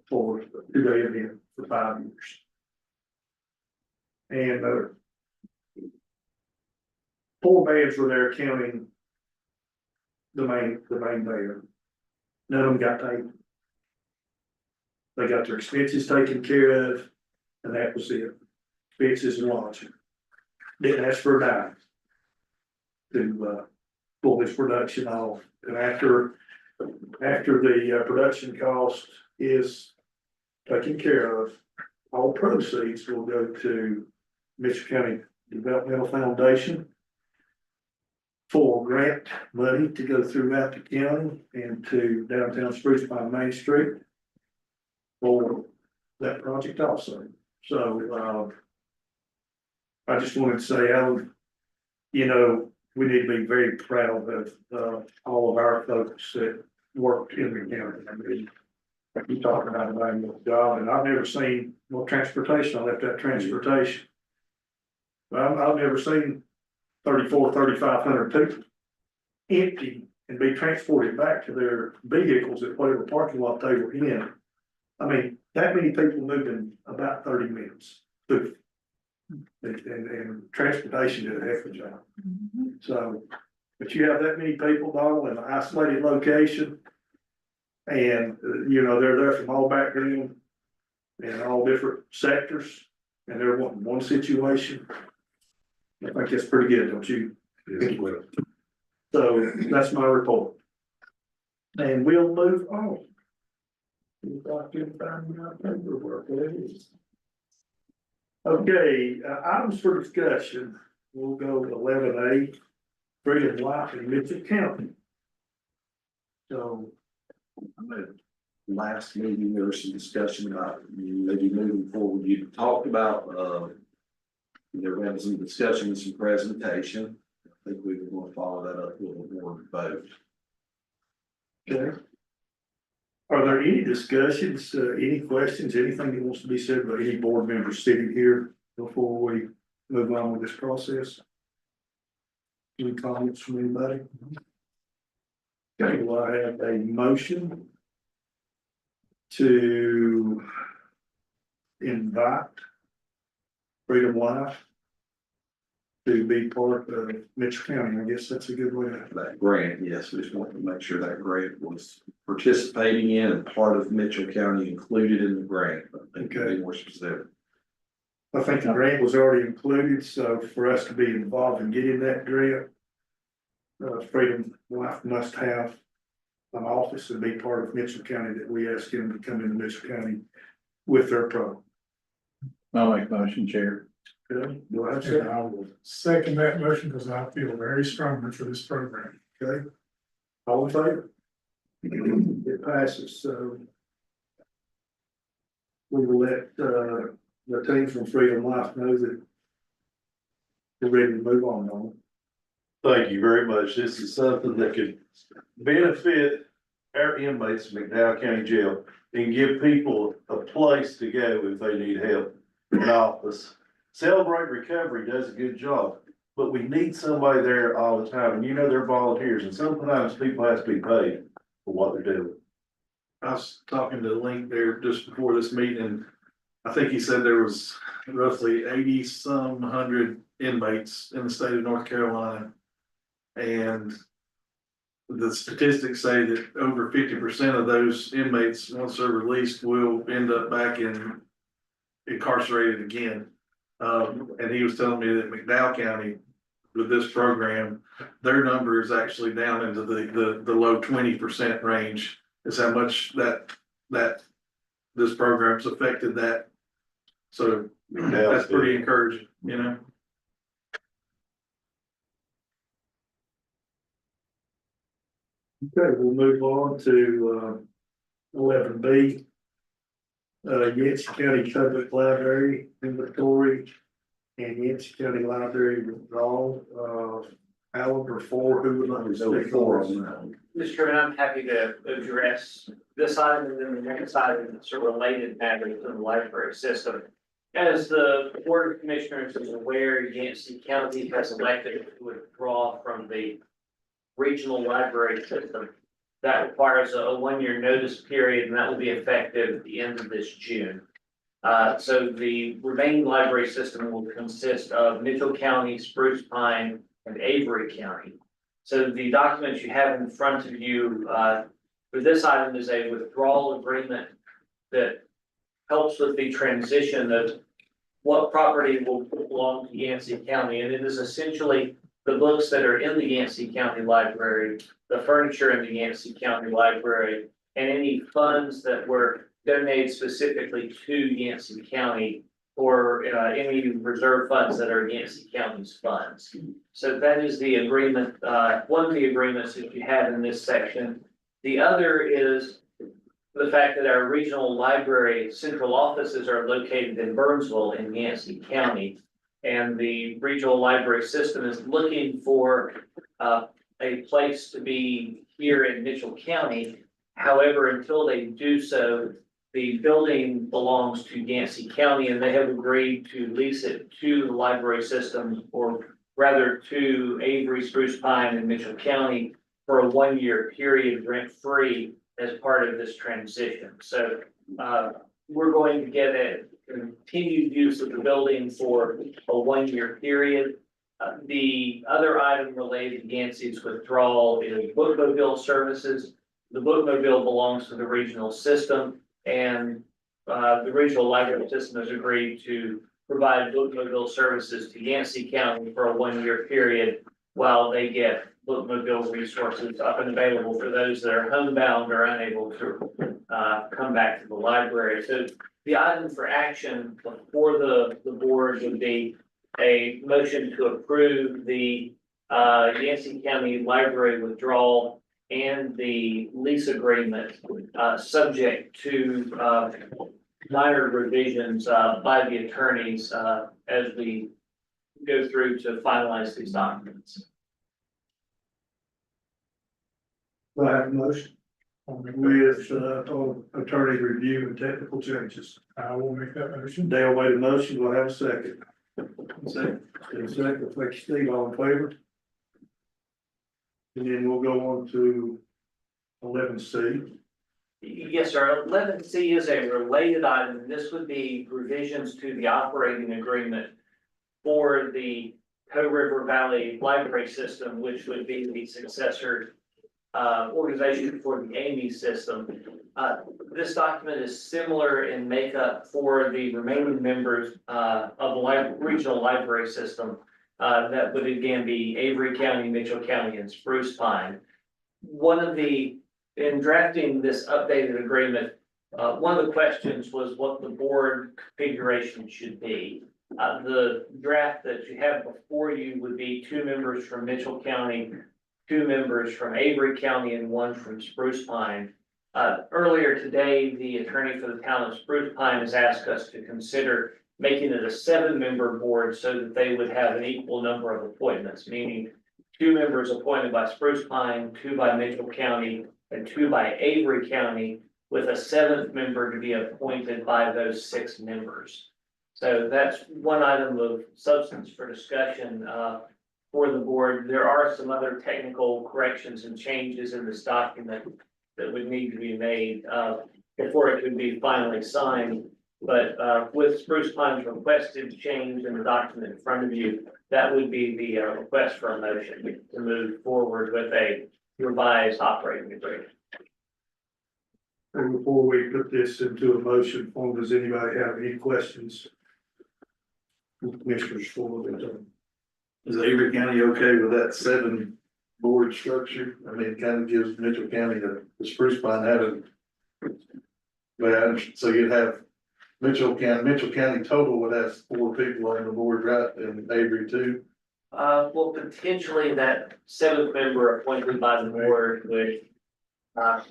For 2-day event for 5 years. And 4 bands were there counting the main band. None of them got paid. They got their expenses taken care of, and that was it. Expenses and lodging. didn't ask for a dime to, pull this production off. And after the production cost is taken care of, all proceeds will go to Mitchell County Developmental Foundation for grant money to go throughout the county and to downtown Spruce Pine Main Street for that project also. So, I just wanted to say, you know, we need to be very proud of, all of our folks that worked in the county. I mean, you talking about a valuable job, and I've never seen, well, transportation, I left that transportation. I've never seen 3,500 people empty and be transported back to their vehicles at whatever parking lot they were in. I mean, that many people moved in about 30 minutes. And transportation did a heck of a job. So, but you have that many people, Donald, in an isolated location. And, you know, they're there from all backgrounds and all different sectors, and they're wanting one situation. I think that's pretty good, don't you? So that's my report. And we'll move on. If I can find my paperwork, there it is. Okay, items for discussion, we'll go to 11A, Freedom Life in Mitchell County. So, Last meeting, there was some discussion about maybe moving forward. You talked about, there was some discussion and some presentation. I think we were going to follow that up with a board vote. okay. Are there any discussions, any questions, anything that wants to be said by any board members sitting here before we move on with this process? Any comments from anybody? Okay, well, I have a motion to invite Freedom Life to be part of Mitchell County. I guess that's a good way to. That grant, yes, we just wanted to make sure that grant was participating in and part of Mitchell County included in the grant. I think to be more specific. I think the grant was already included, so for us to be involved in getting that grant, Freedom Life must have an office and be part of Mitchell County that we ask them to come into Mitchell County with their program. I'll make motion, Chair. Okay, do I have a And second? I will second that motion because I feel very strongly for this program. Okay. All in favor? It passes, so. We will let, the team from Freedom Life know that we're ready to move on. Thank you very much. This is something that could benefit our inmates in McDowell County Jail and give people a place to go if they need help. An office. Celebrate Recovery does a good job, but we need somebody there all the time. And you know, they're volunteers, and sometimes people have to be paid for what they're doing. I was talking to Link there just before this meeting. I think he said there was roughly 80-some hundred inmates in the state of North Carolina. And the statistics say that over 50% of those inmates, once they're released, will end up back incarcerated again. And he was telling me that McDowell County, with this program, their number is actually down into the low 20% range. Is how much that this program's affected that. So that's pretty encouraging, you know? Okay, we'll move on to 11B. Yancey County Public Library inventory and Yancey County Library withdrawal. Alan or four, who would like to speak for us? Mr. Chairman, I'm happy to address this item and then the next item that's a related matter to the library system. As the Board of Commissioners is aware, Yancey County has elected to withdraw from the regional library system. That requires a one-year notice period, and that will be effective at the end of this June. So the remaining library system will consist of Mitchell County, Spruce Pine, and Avery County. So the documents you have in front of you for this item is a withdrawal agreement that helps with the transition of what property will belong to Yancey County, and it is essentially the books that are in the Yancey County Library, the furniture in the Yancey County Library, and any funds that were donated specifically to Yancey County or any reserve funds that are Yancey County's funds. So that is the agreement, one of the agreements that you have in this section. The other is the fact that our regional library central offices are located in Burnsville in Yancey County. And the regional library system is looking for a place to be here in Mitchell County. However, until they do so, the building belongs to Yancey County and they have agreed to lease it to the library system, or rather to Avery, Spruce Pine and Mitchell County for a 1-year period rent-free as part of this transition. So we're going to get a continued use of the building for a 1-year period. The other item related to Yancey's withdrawal is bookmobile services. The bookmobile belongs to the regional system, and the regional library system has agreed to provide bookmobile services to Yancey County for a 1-year period while they get bookmobile resources up and available for those that are homebound or unable to come back to the library. So the item for action before the board would be a motion to approve the Yancey County Library withdrawal and the lease agreement, subject to minor revisions by the attorneys as we go through to finalize these documents. Do I have a motion? With attorney review and technical changes. I will make that motion. Dale made a motion, do I have a second? Second. Second, thank you, Steve, all in favor? And then we'll go on to 11C. Yes, sir. 11C is a related item. This would be revisions to the operating agreement for the Toe River Valley Library System, which would be the successor organization for the AMI system. This document is similar in makeup for the remaining members of the regional library system. That would again be Avery County, Mitchell County, and Spruce Pine. In drafting this updated agreement, one of the questions was what the board configuration should be. The draft that you have before you would be 2 members from Mitchell County, 2 members from Avery County, and 1 from Spruce Pine. Earlier today, the attorney for the town of Spruce Pine has asked us to consider making it a 7-member board so that they would have an equal number of appointments, meaning 2 members appointed by Spruce Pine, 2 by Mitchell County, and 2 by Avery County, with a 7th member to be appointed by those 6 members. So that's one item of substance for discussion for the board. There are some other technical corrections and changes in this document that would need to be made before it could be finally signed. But with Spruce Pine's requested change in the document in front of you, that would be the request for a motion to move forward with a revised operating agreement. And before we put this into a motion form, does anybody have any questions? Commissioners for it. Is Avery County okay with that 7 board structure? I mean, it kind of gives Mitchell County the Spruce Pine having. Well, so you'd have Mitchell County total would have 4 people on the board, right, and Avery too? Well, potentially that 7th member appointed by the board would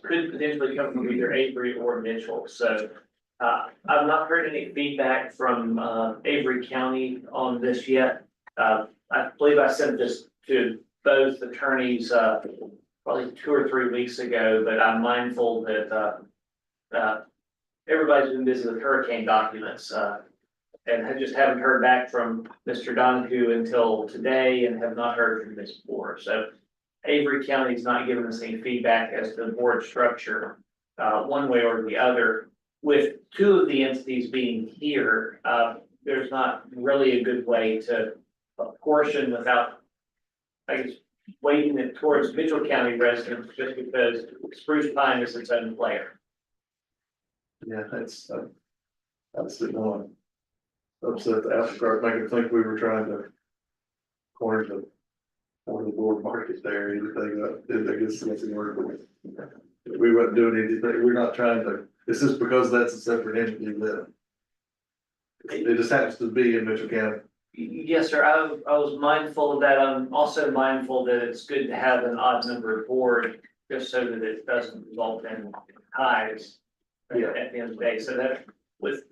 could potentially come from either Avery or Mitchell. So I've not heard any feedback from Avery County on this yet. I believe I sent this to both attorneys probably 2 or 3 weeks ago, but I'm mindful that everybody's been busy with hurricane documents and I just haven't heard back from Mr. Donahue until today and have not heard from Ms. Moore. So Avery County's not giving us any feedback as to the board structure one way or the other. With 2 of the entities being here, there's not really a good way to apportion without, I guess, weighting it towards Mitchell County residents just because Spruce Pine is its own player. Yeah, that's the one. upset the apple cart, make it think we were trying to corner the board market there, anything, I guess that's the word. We weren't doing anything, we're not trying to, this is because that's a separate entity that it just happens to be in Mitchell County. Yes, sir. I was mindful of that. I'm also mindful that it's good to have an odd number board, just so that it doesn't result in ties at the end of the day. So that with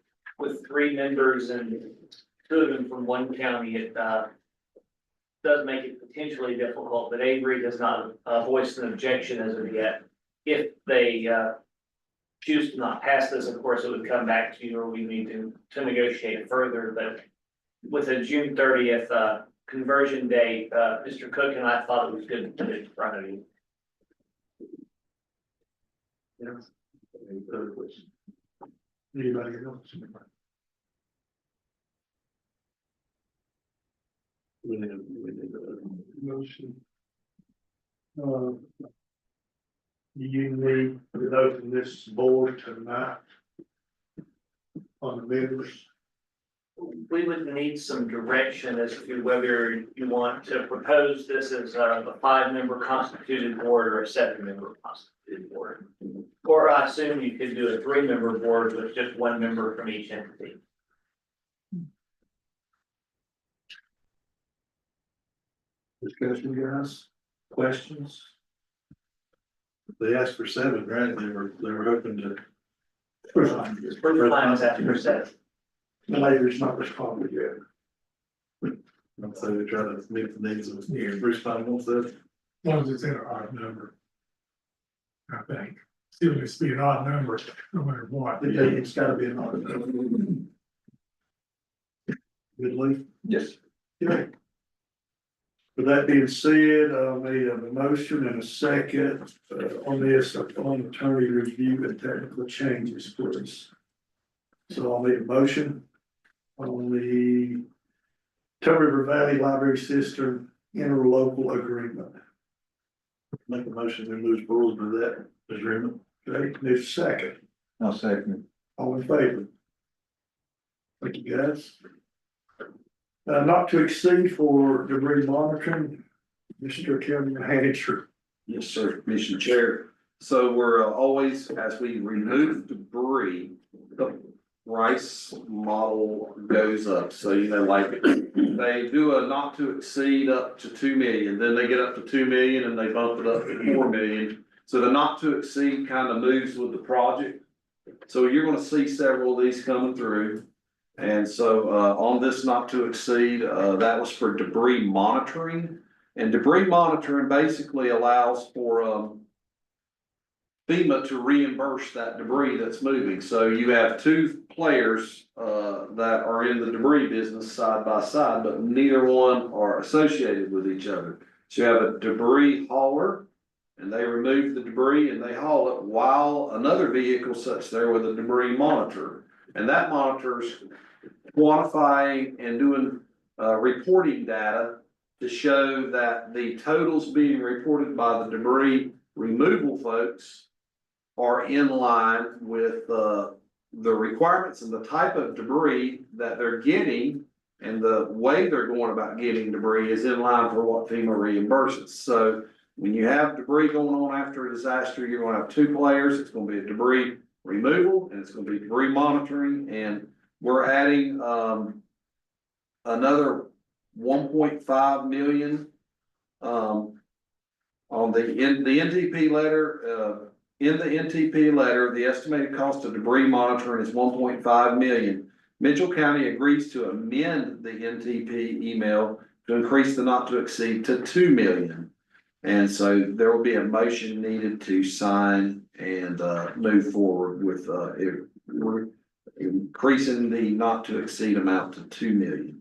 three members and two of them from one county, it does make it potentially difficult, but Avery has not voiced an objection as of yet. If they choose to not pass this, of course, it would come back to you, or we need to negotiate further, but with a June 30th conversion date, Mr. Cook and I thought it was good to put it in front of you. Yes. Any other questions? Anybody else? We need a motion. You need to open this board tonight on the members. We would need some direction as to whether you want to propose this as a 5-member constituted board or a 7-member constituted board. Or I assume you could do a 3-member board with just 1 member from each entity. Discussion, guys, questions? They asked for 7, right? They were hoping to. First time, First time is after 7. the labor's not responded yet. I'm saying they try to meet the needs of Bruce Pine wants that. As long as it's in an odd number. I think, still needs to be an odd number, no matter what. Yeah, it's gotta be an audit. Good, Lee? Yes. Okay. With that being said, I'll need a motion and a second on this, on attorney review and technical changes, please. So I'll need a motion on the Tug River Valley Library System interlocal agreement. Make a motion to move forward with that agreement. Okay, need a second. I'll second All in favor? Thank you, guys. Not to exceed for debris monitoring, Mr. Kevin Manager. Yes, sir, Commissioner Chair. So we're always, as we remove debris, the price model goes up. So, you know, like they do a not to exceed up to 2 million, then they get up to 2 million and they bump it up to 4 million. So the not to exceed kind of moves with the project. So you're gonna see several of these coming through. And so, on this not to exceed, that was for debris monitoring. And debris monitoring basically allows for, FEMA to reimburse that debris that's moving. So you have 2 players, that are in the debris business side by side, but neither one are associated with each other. So you have a debris hauler, and they remove the debris and they haul it, while another vehicle sits there with a debris monitor. And that monitors quantifying and doing reporting data to show that the totals being reported by the debris removal folks are in line with the requirements and the type of debris that they're getting, and the way they're going about getting debris is in line for what FEMA reimburses. So when you have debris going on after a disaster, you're gonna have 2 players. It's gonna be a debris removal and it's gonna be debris monitoring, and we're adding another 1.5 million on in the NTP letter. In the NTP letter, the estimated cost of debris monitoring is 1.5 million. Mitchell County agrees to amend the NTP email to increase the not to exceed to 2 million. And so there will be a motion needed to sign and move forward with we're increasing the not to exceed amount to 2 million.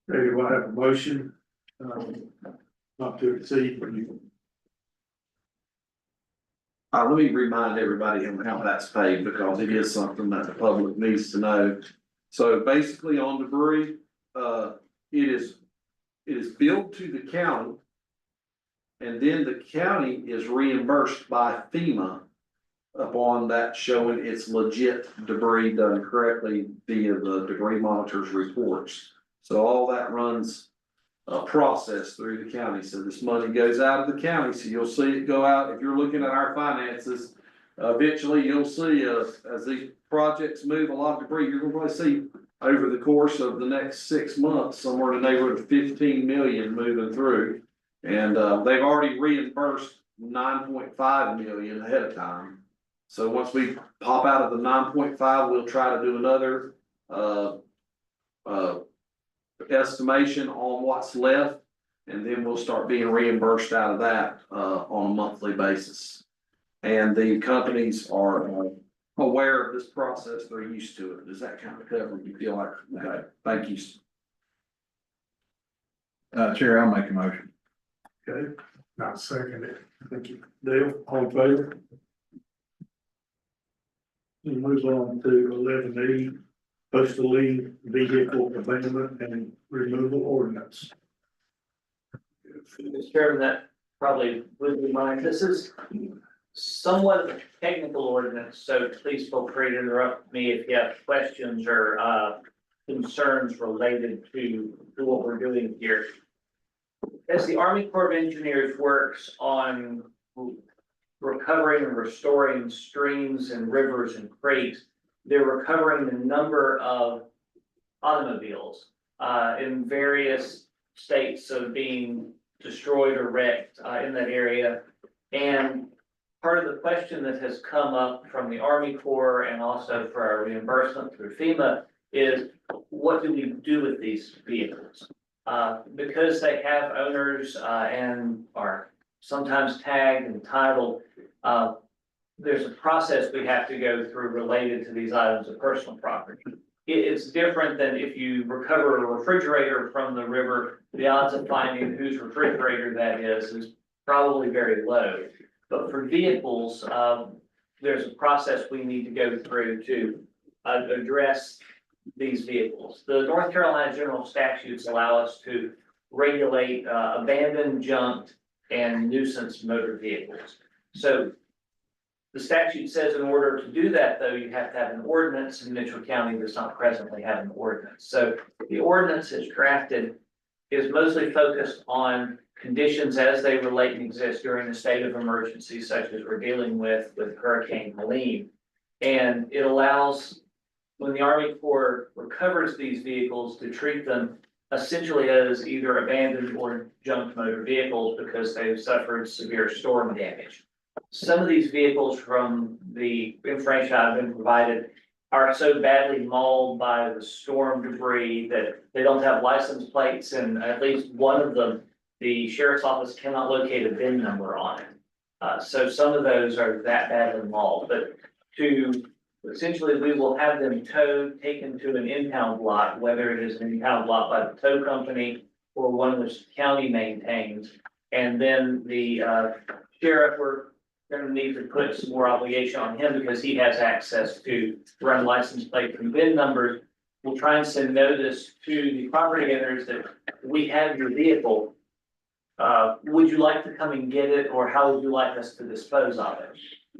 Okay, do I have a motion? Not to exceed for you. Let me remind everybody how that's paid, because it is something that the public needs to know. So basically on debris, it is billed to the county. And then the county is reimbursed by FEMA upon that showing it's legit debris done correctly via the debris monitors reports. So all that runs a process through the county, so this money goes out of the county, so you'll see it go out, if you're looking at our finances. Eventually, you'll see as these projects move a lot of debris, you're gonna probably see over the course of the next 6 months, somewhere in the neighborhood of 15 million moving through. And they've already reimbursed 9.5 million ahead of time. So once we pop out of the 9.5, we'll try to do another estimation on what's left. And then we'll start being reimbursed out of that on a monthly basis. And the companies are aware of this process, they're used to it. Does that kind of cover, you feel like, okay, thank you. Chair, I'll make a motion. Okay, Not second it. thank you. Dale, all in favor? We move on to 11E, postal lien vehicle abandonment and removal ordinance. Mr. Chairman, that probably would be mine. This is somewhat of a technical ordinance, so please feel free to interrupt me if you have questions or concerns related to what we're doing here. As the Army Corps of Engineers works on recovering and restoring streams and rivers and creeks, they're recovering a number of automobiles in various states of being destroyed or wrecked in that area. And part of the question that has come up from the Army Corps and also for our reimbursement through FEMA is, what do we do with these vehicles? Because they have owners and are sometimes tagged and titled, there's a process we have to go through related to these items of personal property. It's different than if you recover a refrigerator from the river, the odds of finding whose refrigerator that is probably very low. But for vehicles, there's a process we need to go through to address these vehicles. The North Carolina general statutes allow us to regulate abandoned, junked, and nuisance motor vehicles. So the statute says in order to do that, though, you have to have an ordinance, and Mitchell County does not presently have an ordinance. So the ordinance is drafted is mostly focused on conditions as they relate and exist during a state of emergency, such as we're dealing with Hurricane Helene. And it allows, when the Army Corps recovers these vehicles, to treat them essentially as either abandoned or junked motor vehicles because they've suffered severe storm damage. Some of these vehicles from the information I've been provided are so badly mauled by the storm debris that they don't have license plates, and at least one of them, the sheriff's office cannot locate a VIN number on it. So some of those are that badly mauled, but essentially we will have them towed, taken to an impound lot, whether it is an impound lot by the tow company or one which the county maintains. And then the sheriff, we're going to need to put some more obligation on him because he has access to run license plate and VIN numbers. We'll try and send notice to the property owners that we have your vehicle. Would you like to come and get it, or how would you like us to dispose of it?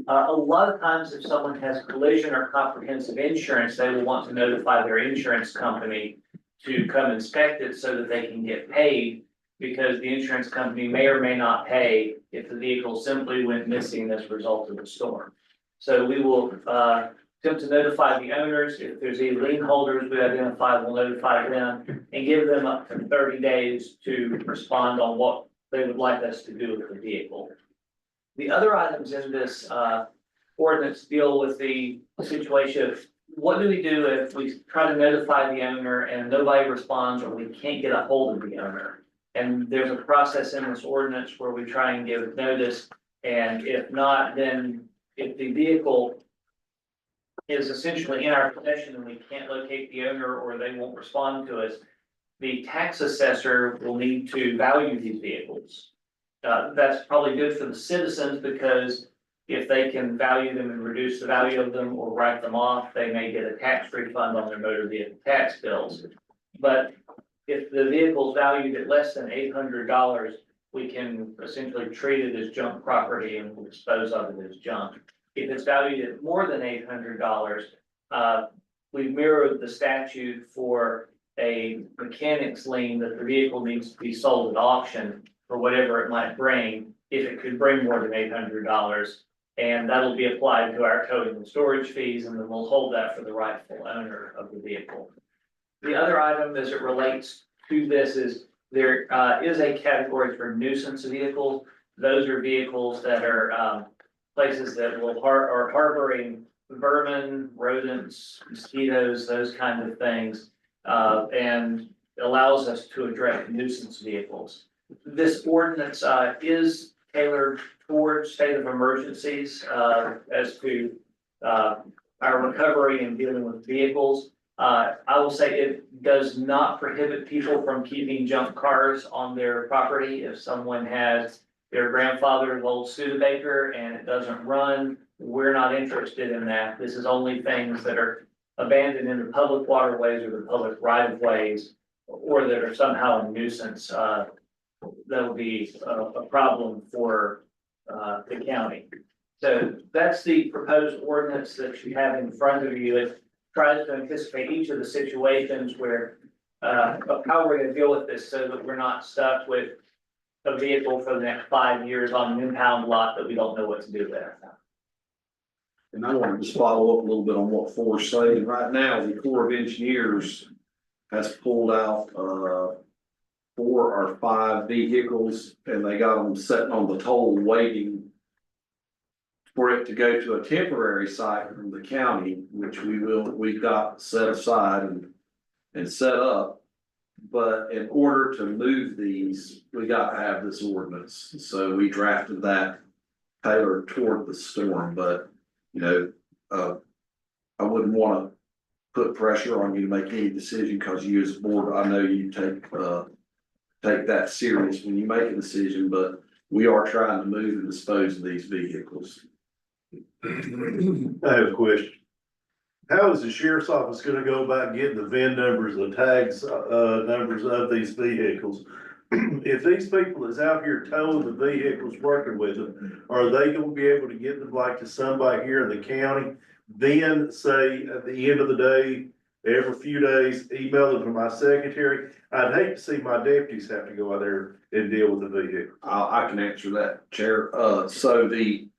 A lot of times if someone has collision or comprehensive insurance, they will want to notify their insurance company to come inspect it so that they can get paid, because the insurance company may or may not pay if the vehicle simply went missing as a result of the storm. So we will attempt to notify the owners. If there's any lien holders we identify, we'll notify them and give them up to 30 days to respond on what they would like us to do with the vehicle. The other items in this ordinance deal with the situation of what do we do if we try to notify the owner and nobody responds, or we can't get a hold of the owner. And there's a process in this ordinance where we try and give notice, and if not, then if the vehicle is essentially in our possession and we can't locate the owner or they won't respond to us, the tax assessor will need to value these vehicles. That's probably good for the citizens, because if they can value them and reduce the value of them or write them off, they may get a tax refund on their motor vehicle tax bills. But if the vehicle is valued at less than $800, we can essentially treat it as junk property and dispose of it as junk. if it's valued at more than $800, we mirrored the statute for a mechanic's lien that the vehicle needs to be sold at auction for whatever it might bring, if it could bring more than $800. And that'll be applied to our towing and storage fees, and then we'll hold that for the rightful owner of the vehicle. The other item as it relates to this is there is a category for nuisance vehicles. Those are vehicles that are places that are harboring vermin, rodents, mosquitoes, those kind of things. And allows us to address nuisance vehicles. This ordinance is tailored towards state of emergencies as to our recovery and dealing with vehicles. I will say it does not prohibit people from keeping junk cars on their property. If someone has their grandfather's old Studebaker and it doesn't run, we're not interested in that. This is only things that are abandoned in the public waterways or the public right of ways, or that are somehow a nuisance. That'll be a problem for the county. So that's the proposed ordinance that you have in front of you. It tries to anticipate each of the situations where how we're gonna deal with this so that we're not stuck with a vehicle for the next 5 years on an impound lot that we don't know what to do with. And I want to just follow up a little bit on what Forrest's saying. Right now, the Corps of Engineers has pulled out 4 or 5 vehicles, and they got them sitting on the toll waiting for it to go to a temporary site from the county, which we've got set aside and set up. But in order to move these, we got to have this ordinance. So we drafted that tailored toward the storm, but I wouldn't want to put pressure on you to make any decision, because you as a board, I know you take that serious when you make a decision, but we are trying to move and dispose of these vehicles. I have a question. How is the sheriff's office gonna go about getting the VIN numbers, the tags, numbers of these vehicles? If these people is out here towing the vehicles, working with them, are they gonna be able to get them like to somebody here in the county? Then say at the end of the day, every few days, email them to my secretary? I'd hate to see my deputies have to go out there and deal with the vehicle. I can answer that, Chair. So the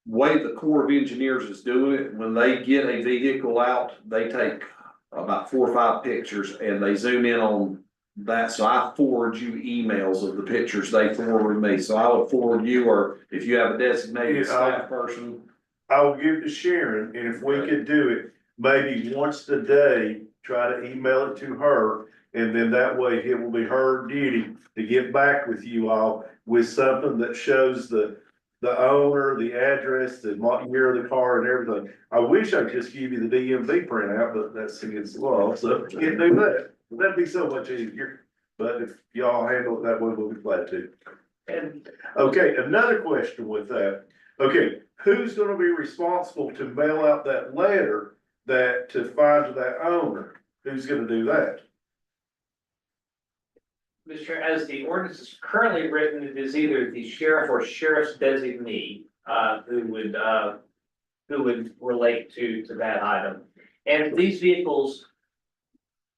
way the Corps of Engineers is doing it, when they get a vehicle out, they take about 4 or 5 pictures and they zoom in on that. So I forward you emails of the pictures they forward me. So I would forward you, or if you have a designated staff person. I'll give to Sharon, and if we could do it, maybe once a day, try to email it to her. And then that way it will be her duty to get back with you all with something that shows the owner, the address, the year of the car and everything. I wish I could just give you the DMV printout, but that's against the law, so can't do that. That'd be so much easier. But if y'all handle it that way, we'll be glad to. And Okay, another question with that. Okay, who's gonna be responsible to mail out that letter to find to that owner? Who's gonna do that? Mr. Chair, as the ordinance is currently written, it is either the sheriff or sheriff's designee, who would relate to that item. And these vehicles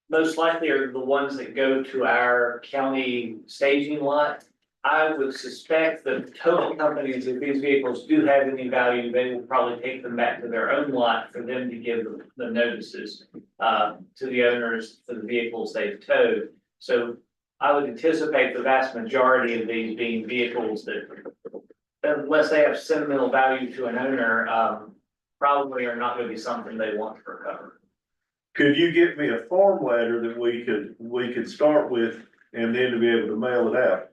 most likely are the ones that go to our county staging lot. I would suspect that total companies, if these vehicles do have any value, they will probably take them back to their own lot for them to give the notices to the owners for the vehicles they've towed. So I would anticipate the vast majority of these being vehicles that, unless they have sentimental value to an owner, probably are not gonna be something they want to recover. Could you get me a form letter that we could start with and then to be able to mail it out?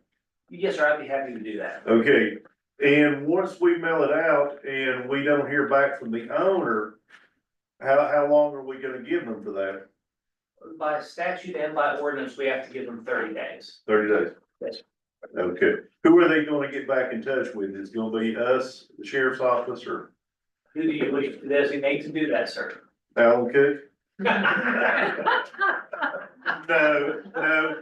Yes, sir, I'd be happy to do that. Okay, and once we mail it out and we don't hear back from the owner, how long are we gonna give them for that? By statute and by ordinance, we have to give them 30 days. 30 days? Yes. Okay, who are they gonna get back in touch with? Is it gonna be us, the sheriff's office, or Who do you wish to designate to do that, sir? Alan Cook? No,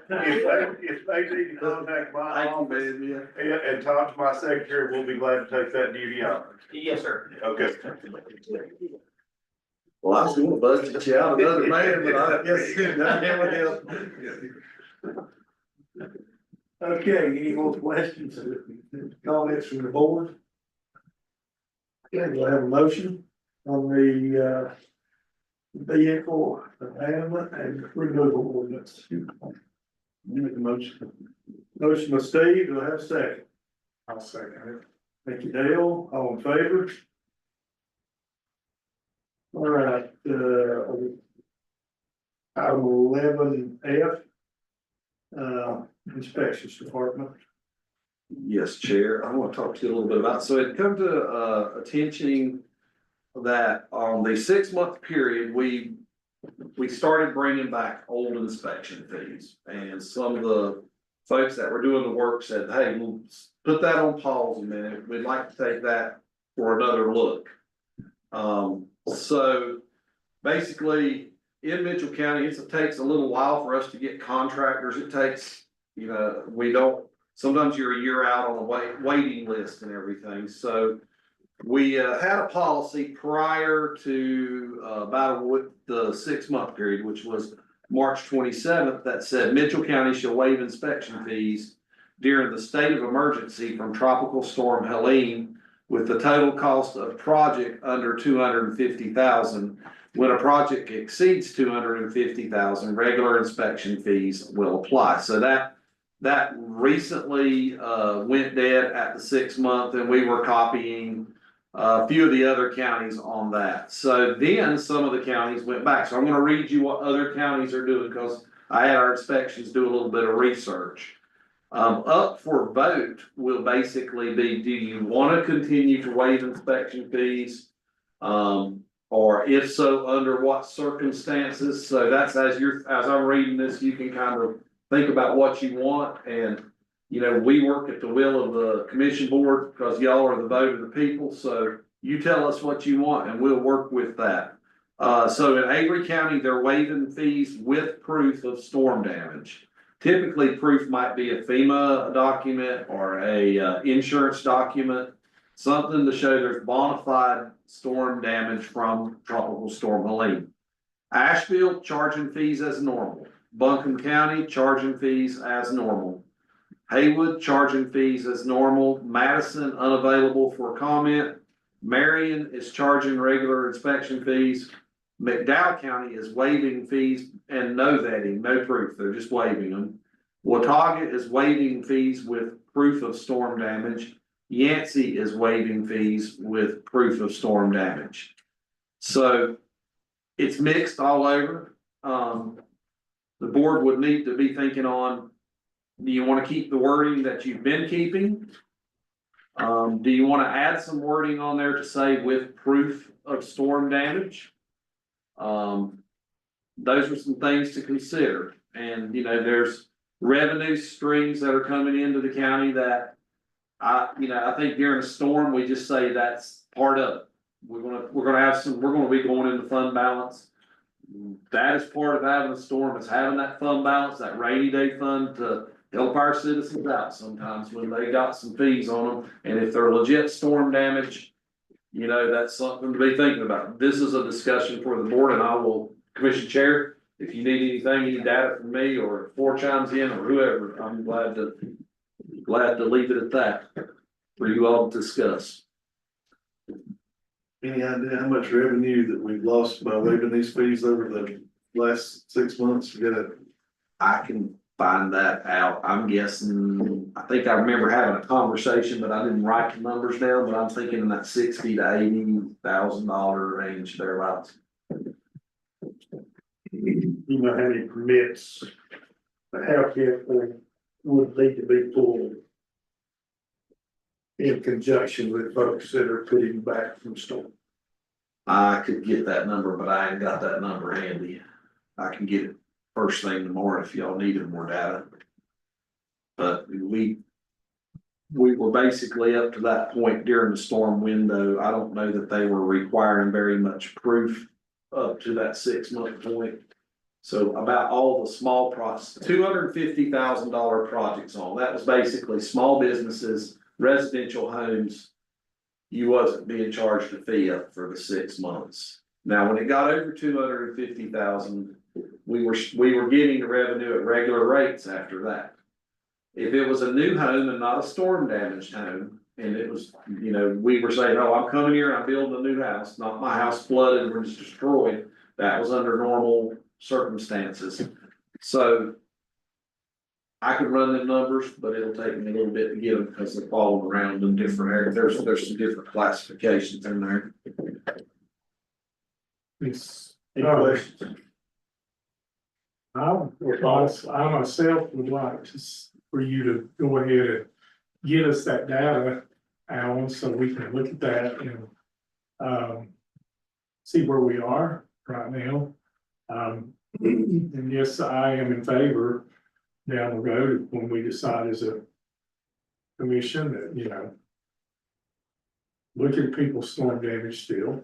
if they need to contact my office and talk to my secretary, we'll be glad to take that duty on. Yes, sir. Okay. Well, I was gonna budget you out another man, but I guess. Okay, any more questions, comments from the board? Okay, we'll have a motion on the, vehicle abandonment and removal ordinance. Make a motion. Motion by Steve, do I have a second? I'll second it. Thank you, Dale, all in favor? All right, item 11F. Inspections Department. Yes, Chair, I want to talk to you a little bit about, so it come to attention that on the 6 month period, we started bringing back old inspection fees. And some of the folks that were doing the work said, hey, we'll put that on pause a minute, we'd like to take that for another look. So basically in Mitchell County, it takes a little while for us to get contractors. It takes, you know, we don't, sometimes you're a year out on a waiting list and everything. So we had a policy prior to about the 6 month period, which was March 27th, that said Mitchell County shall waive inspection fees during the state of emergency from Tropical Storm Helene with the total cost of project under $250,000. When a project exceeds $250,000, regular inspection fees will apply. So that recently went dead at the 6 month, and we were copying a few of the other counties on that. So then some of the counties went back. So I'm gonna read you what other counties are doing, because I had our inspections do a little bit of research. Up for vote will basically be, do you wanna continue to waive inspection fees? Or if so, under what circumstances? So that's as I'm reading this, you can kind of think about what you want. And, you know, we work at the will of the commission board because y'all are the vote of the people. So you tell us what you want and we'll work with that. So in Avery County, they're waiving fees with proof of storm damage. Typically, proof might be a FEMA document or a insurance document, something to show there's bona fide storm damage from Tropical Storm Helene. Asheville charging fees as normal. Buncombe County charging fees as normal. Haywood charging fees as normal. Madison unavailable for comment. Marion is charging regular inspection fees. McDowell County is waiving fees and no vetting, no proof, they're just waiving them. Watauga is waiving fees with proof of storm damage. Yancey is waiving fees with proof of storm damage. So it's mixed all over. The board would need to be thinking on, do you want to keep the wording that you've been keeping? Do you want to add some wording on there to say with proof of storm damage? Those are some things to consider. And, you know, there's revenue streams that are coming into the county that I think during a storm, we just say that's part of it. We're gonna be going into fund balance. That is part of having a storm, is having that fund balance, that rainy day fund to help our citizens out sometimes when they got some fees on them. And if they're legit storm damage, you know, that's something to be thinking about. This is a discussion for the board, and I will, Commission Chair, if you need anything, any data from me or Four chimes in or whoever, I'm glad to leave it at that for you all to discuss. Any idea how much revenue that we've lost by waiving these fees over the last 6 months? I can find that out. I'm guessing, I think I remember having a conversation, but I didn't write the numbers down, but I'm thinking in that $60,000 to $80,000 range thereabouts. You know how many permits the health vehicle would need to be pulled in conjunction with folks that are putting back from storm? I could get that number, but I ain't got that number handy. I can get it first thing tomorrow if y'all needed more data. But we were basically up to that point during the storm window. I don't know that they were requiring very much proof up to that 6 month point. So about all the small $250,000 projects on, that was basically small businesses, residential homes. You wasn't being charged a fee up for the 6 months. Now, when it got over 250,000, we were getting the revenue at regular rates after that. If it was a new home and not a storm damaged home, and it was, you know, we were saying, oh, I'm coming here, I'm building a new house, not my house flooded and was destroyed. That was under normal circumstances. So I could run the numbers, but it'll take me a little bit to get them because they're falling around in different areas. There's some different classifications in there. It's, Any questions? I myself would like for you to go ahead and get us that data, Alan, so we can look at that and see where we are right now. And yes, I am in favor down the road when we decide as a commission that, you know, look at people's storm damage still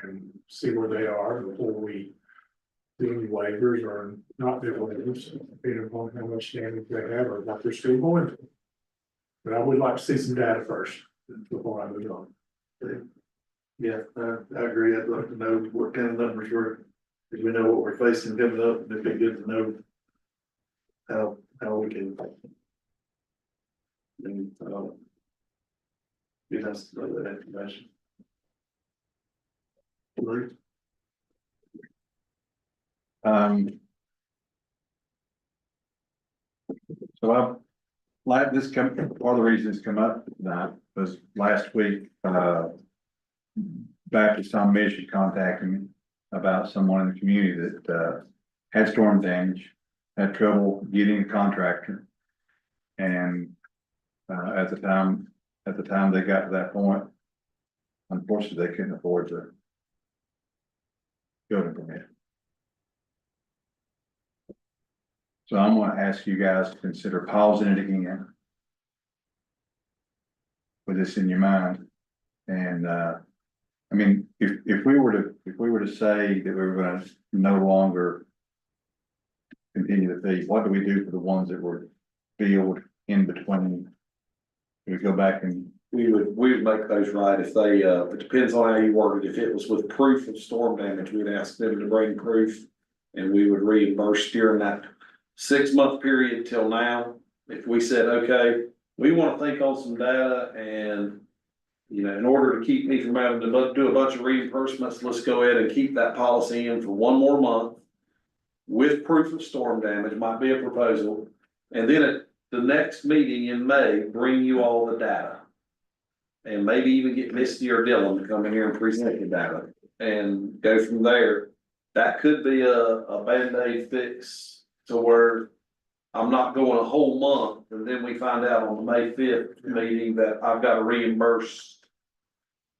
and see where they are before we do any waivers or not do waivers, depending upon how much damage they have or what they're still going to. But I would like to see some data first before I move on. Yeah, I agree. I'd like to know what kind of numbers we're, because we know what we're facing coming up, and it'd be good to know how we can. And, be nice to know that information. Agree? So I've, like this part of the reason it's come up tonight was last week, Baptist on Mission contacted me about someone in the community that, had storm damage, had trouble getting a contractor. And, at the time they got to that point, unfortunately, they couldn't afford the building permit. So I'm gonna ask you guys to consider pausing it again. With this in your mind. And, I mean, if we were to say that we were gonna no longer continue the fee, what do we do for the ones that were billed in between? Do we go back and? We would make those right if they, it depends on how you word it. If it was with proof of storm damage, we'd ask them to bring proof. And we would reimburse during that 6-month period till now. If we said, okay, we want to think on some data and, you know, in order to keep me from having to do a bunch of reimbursements, let's go ahead and keep that policy in for 1 more month. With proof of storm damage, might be a proposal. And then at the next meeting in May, bring you all the data. And maybe even get Misty or Dylan to come in here and present the data and go from there. That could be a Band-Aid fix to where I'm not going a whole month and then we find out on the May 5th meeting that I've got to reimburse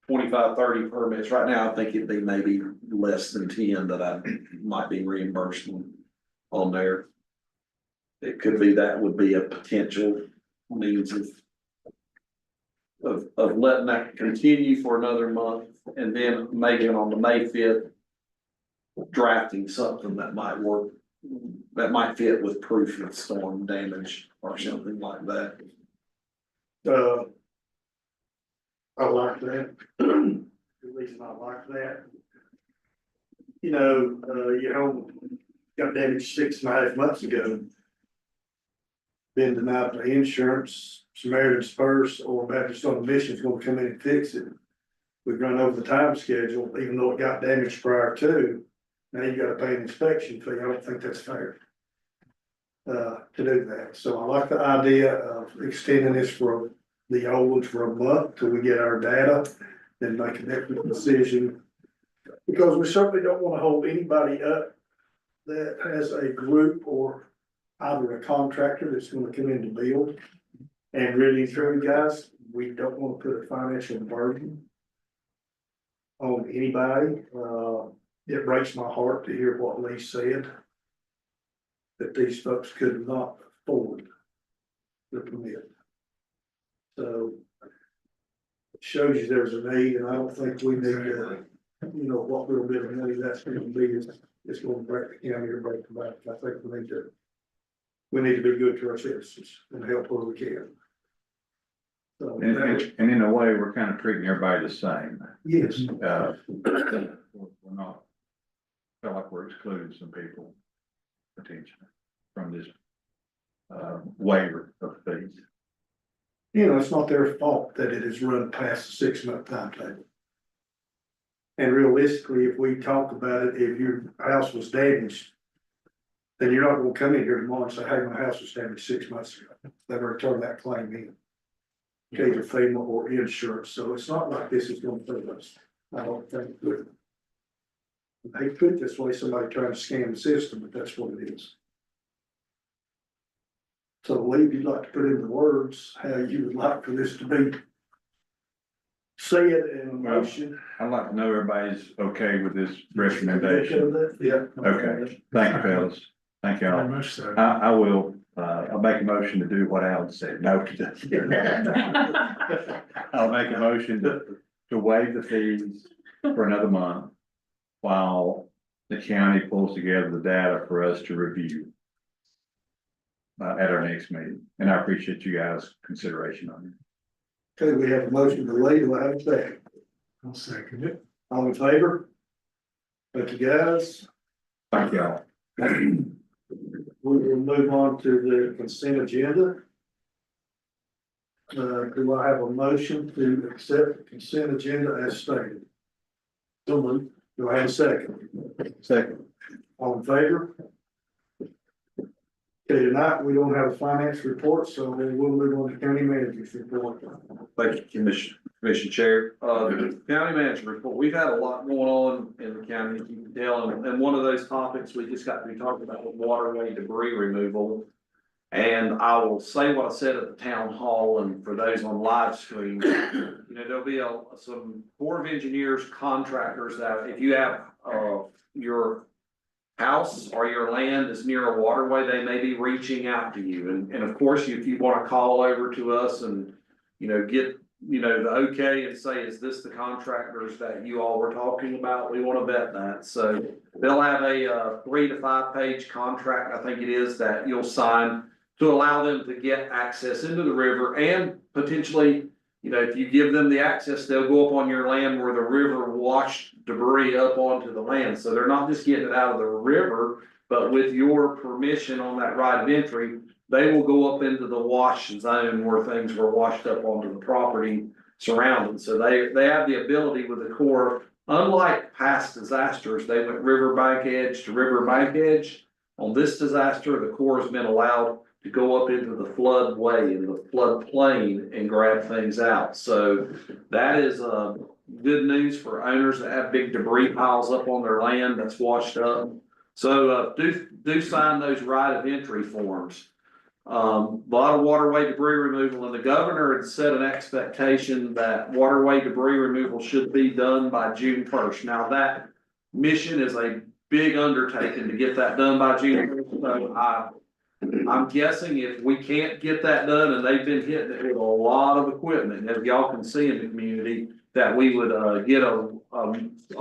25, 30 permits. Right now, I think it'd be maybe less than 10 that I might be reimbursing on there. It could be that would be a potential means of letting that continue for another month and then maybe on the May 5th drafting something that might work, that might fit with proof of storm damage or something like that. I like that. The reason I like that. You know, your home got damaged 6.5 months ago. Been denied the insurance, Samaritan's Purse or Baptist on a Mission is gonna come in and fix it. We've run over the time schedule, even though it got damaged prior to. Now you gotta pay an inspection fee. I don't think that's fair. To do that. So I like the idea of extending this for the old ones for a month till we get our data. Then make a different decision. Because we certainly don't wanna hold anybody up that has a group or either a contractor that's gonna come in to build. And really through guys, we don't wanna put a financial burden on anybody. It breaks my heart to hear what Lee said. That these folks could not afford the permit. So. It shows you there's a need and I don't think we need to, you know, what little bit of money that's gonna be is it's gonna break the county or break the bank. I think we need to be good to our citizens and help where we can. So, And in a way, we're kind of treating everybody the same. yes, We're not, feel like we're excluding some people potentially from this waiver of fees. you know, it's not their fault that it has run past the 6-month timetable. And realistically, if we talk about it, if your house was damaged, then you're not gonna come in here tomorrow and say, hey, my house was damaged 6 months ago. They've already turned that claim in. Either FEMA or insurance, so it's not like this is gonna hurt us. I don't think. They put it this way, somebody trying to scam the system, but that's what it is. So Lee, if you'd like to put in the words, how you would like for this to be said in a motion. I'd like to know everybody's okay with this recommendation. Yeah. Okay, thank you, fellas. Thank Very y'all. much so. I will, I'll make a motion to do what Alan said. No. I'll make a motion to waive the fees for another month while the county pulls together the data for us to review at our next meeting. And I appreciate you guys' consideration on it. Okay, we have a motion to lay, do I have a second? I'll second it. All in favor? Thank you, guys. Thank y'all. We will move on to the consent agenda. Do I have a motion to accept the consent agenda as stated? So moved. Do I have a second? Second. All in favor? Okay, tonight, we don't have a finance report, so we'll move on to county manager's report. Thank you, Commission Chair. The county manager report, we've had a lot going on in the county, as you can tell, and one of those topics we just got to be talking about with waterway debris removal. And I will say what I said at the town hall, and for those on live stream, you know, there'll be some Corps of Engineers contractors that if you have, your house or your land is near a waterway, they may be reaching out to you. And of course, if you want to call over to us and, you know, get, you know, the okay and say, is this the contractors that you all were talking about? We want to vet that. So they'll have a 3 to 5 page contract, I think it is, that you'll sign to allow them to get access into the river and potentially, you know, if you give them the access, they'll go up on your land where the river washed debris up onto the land. So they're not just getting it out of the river, but with your permission on that right of entry, they will go up into the wash zone where things were washed up onto the property surrounding. So they have the ability with the Corps, unlike past disasters, they went riverbank edge to riverbank edge. On this disaster, the Corps has been allowed to go up into the floodway and the floodplain and grab things out. So that is good news for owners that have big debris piles up on their land that's washed up. So do sign those right of entry forms. A lot of waterway debris removal, and the governor had set an expectation that waterway debris removal should be done by June 1st. Now that mission is a big undertaking to get that done by June 1st. So I'm guessing if we can't get that done, and they've been hitting it with a lot of equipment, as y'all can see in the community, that we would get a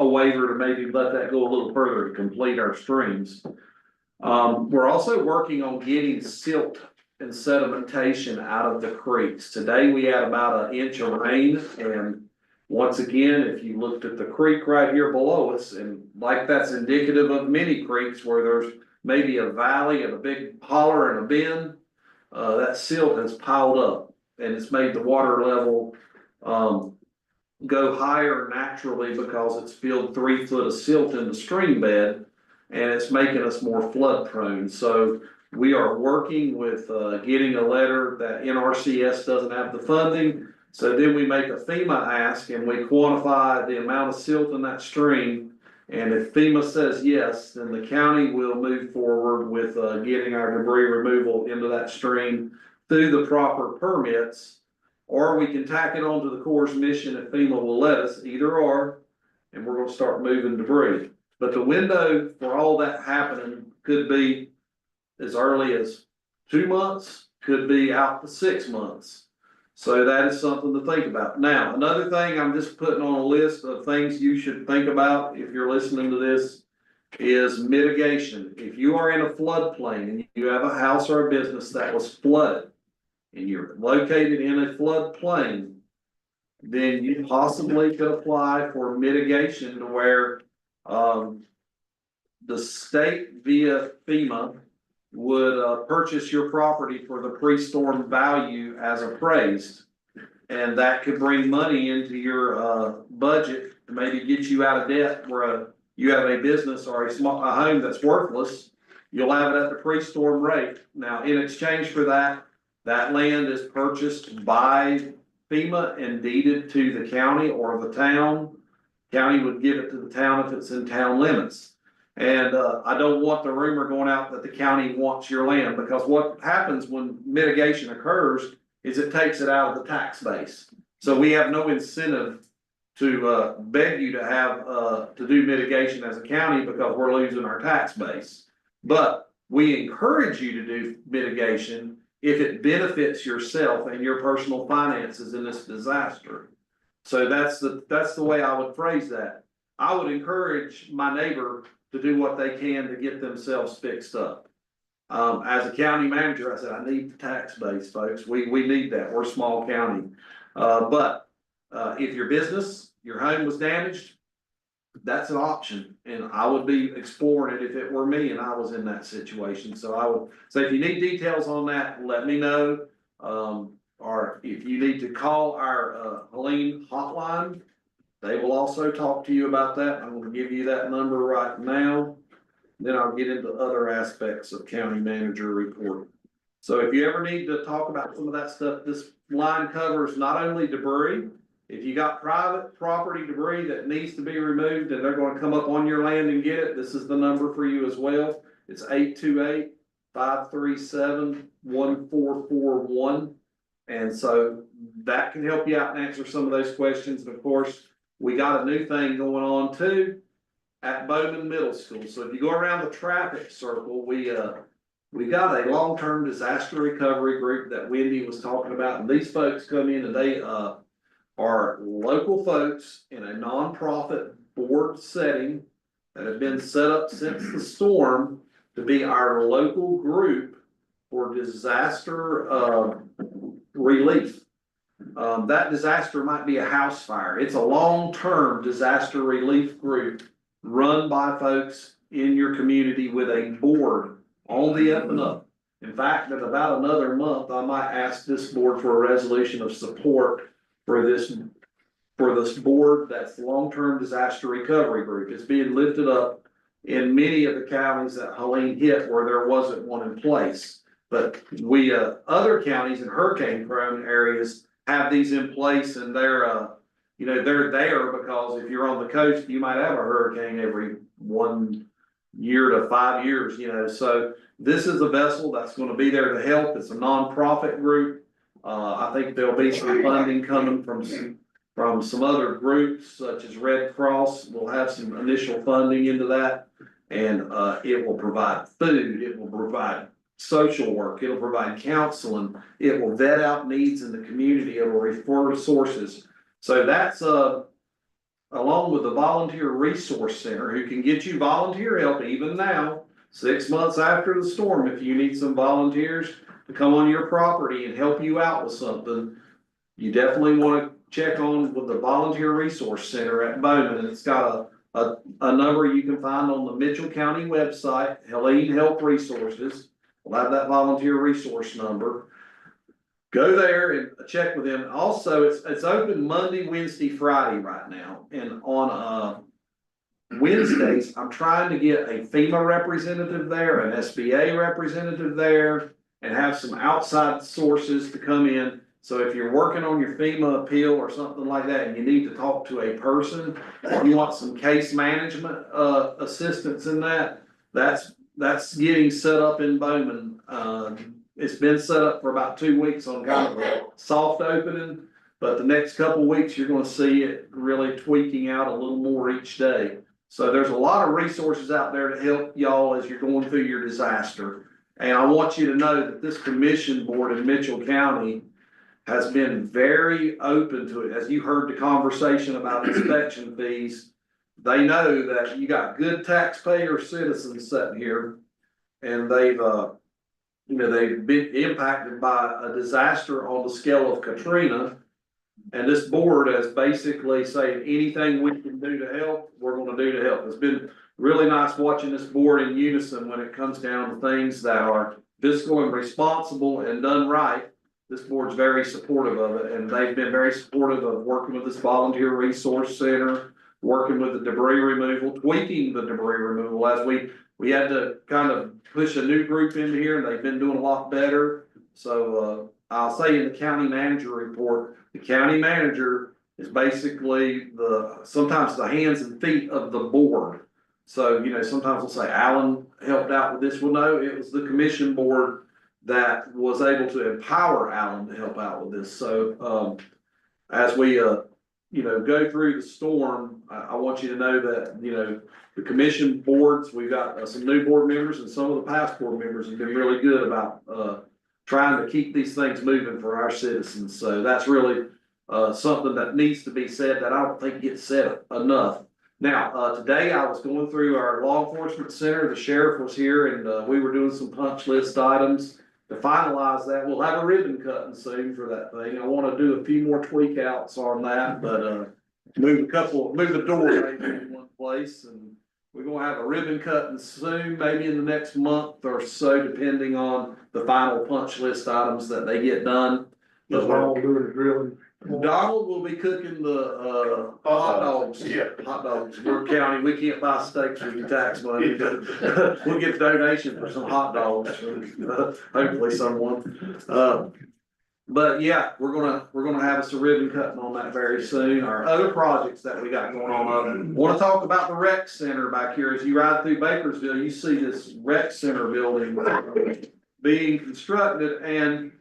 waiver to maybe let that go a little further to complete our streams. We're also working on getting silt and sedimentation out of the creeks. Today we had about 1 inch of rain, and once again, if you looked at the creek right here below us, and like that's indicative of many creeks where there's maybe a valley and a big holler and a bend, that silt has piled up and it's made the water level go higher naturally because it's filled 3 foot of silt in the stream bed, and it's making us more flood prone. So we are working with getting a letter that NRCS doesn't have the funding. So then we make a FEMA ask and we quantify the amount of silt in that stream. And if FEMA says yes, then the county will move forward with getting our debris removal into that stream through the proper permits. Or we can tack it onto the Corps' mission if FEMA will let us, either or, and we're gonna start moving debris. But the window for all that happening could be as early as 2 months, could be out to 6 months. So that is something to think about. Now, another thing I'm just putting on a list of things you should think about if you're listening to this is mitigation. If you are in a floodplain and you have a house or a business that was flooded and you're located in a floodplain, then you possibly could apply for mitigation to where, the state via FEMA would, purchase your property for the pre-storm value as appraised. And that could bring money into your, budget to maybe get you out of debt where you have a business or a home that's worthless. You'll have it at the pre-storm rate. Now, in exchange for that, that land is purchased by FEMA and deeded to the county or the town. County would give it to the town if it's in town limits. And I don't want the rumor going out that the county wants your land, because what happens when mitigation occurs is it takes it out of the tax base. So we have no incentive to beg you to have to do mitigation as a county because we're losing our tax base. But we encourage you to do mitigation if it benefits yourself and your personal finances in this disaster. So that's the way I would phrase that. I would encourage my neighbor to do what they can to get themselves fixed up. As a county manager, I said, I need the tax base, folks. We need that. We're a small county. But if your business, your home was damaged, that's an option. And I would be exploring it if it were me and I was in that situation. So I would say, if you need details on that, let me know. Or if you need to call our Helene hotline, they will also talk to you about that. I'm going to give you that number right now. Then I'll get into other aspects of county manager report. So if you ever need to talk about some of that stuff, this line covers not only debris. If you got private property debris that needs to be removed and they're going to come up on your land and get it, this is the number for you as well. It's 828-537-1441. And so that can help you out and answer some of those questions. And of course, we got a new thing going on too at Bowman Middle School. So if you go around the traffic circle, we got a long-term disaster recovery group that Wendy was talking about. And these folks come in and they are local folks in a nonprofit board setting that have been set up since the storm to be our local group for disaster relief. That disaster might be a house fire. It's a long-term disaster relief group run by folks in your community with a board on the up and up. In fact, in about another month, I might ask this board for a resolution of support for this board that's long-term disaster recovery group. It's being lifted up in many of the counties that Helene hit where there wasn't one in place. But we, other counties in hurricane-prone areas have these in place, and they're there because if you're on the coast, you might have a hurricane every 1 year to 5 years, So this is a vessel that's going to be there to help. It's a nonprofit group. I think there'll be some funding coming from some other groups such as Red Cross. We'll have some initial funding into that, and it will provide food. It will provide social work. It'll provide counseling. It will vet out needs in the community. It will refer to sources. So that's along with the Volunteer Resource Center, who can get you volunteer help even now, 6 months after the storm. If you need some volunteers to come on your property and help you out with something, you definitely want to check on with the Volunteer Resource Center at Bowman. And it's got a number you can find on the Mitchell County website, Helene Health Resources. We'll have that volunteer resource number. Go there and check with them. Also, it's open Monday, Wednesday, Friday right now. And on Wednesdays, I'm trying to get a FEMA representative there, an SBA representative there, and have some outside sources to come in. So if you're working on your FEMA appeal or something like that, and you need to talk to a person, or you want some case management assistance in that, that's getting set up in Bowman. It's been set up for about 2 weeks on kind of a soft opening, but the next couple of weeks, you're going to see it really tweaking out a little more each day. So there's a lot of resources out there to help y'all as you're going through your disaster. And I want you to know that this commission board in Mitchell County has been very open to it. As you heard the conversation about inspection fees, they know that you got good taxpayer citizens sitting here. And they've, they've been impacted by a disaster on the scale of Katrina. And this board has basically said, anything we can do to help, we're gonna do to help. It's been really nice watching this board in unison when it comes down to things that are fiscal and responsible and done right. This board's very supportive of it, and they've been very supportive of working with this volunteer resource center, working with the debris removal, tweaking the debris removal as we had to kind of push a new group into here, and they've been doing a lot better. So, I'll say in the county manager report, the county manager is basically sometimes the hands and feet of the board. So, sometimes we'll say Alan helped out with this. Well, no, it was the commission board that was able to empower Alan to help out with this. So, as we, go through the storm, I want you to know that, the commission boards, we've got some new board members, and some of the past board members have been really good about, trying to keep these things moving for our citizens. So that's really, something that needs to be said that I don't think gets said enough. Now, today I was going through our law enforcement center, the sheriff was here, and, we were doing some punch list items. To finalize that, we'll have a ribbon cutting soon for that thing. I wanna do a few more tweak outs on that, but, move the door maybe in one place, and we're gonna have a ribbon cutting soon, maybe in the next month or so, depending on the final punch list items that they get done. Just all doing the drilling. Donald will be cooking the, hot dogs. Yeah. Hot dogs. We're county, we can't buy steaks with your tax money, but we'll get a donation for some hot dogs, hopefully someone. But yeah, we're gonna have us a ribbon cutting on that very soon. Our other projects that we got going on, wanna talk about the rec center back here. As you ride through Bakersville, you see this rec center building being constructed, and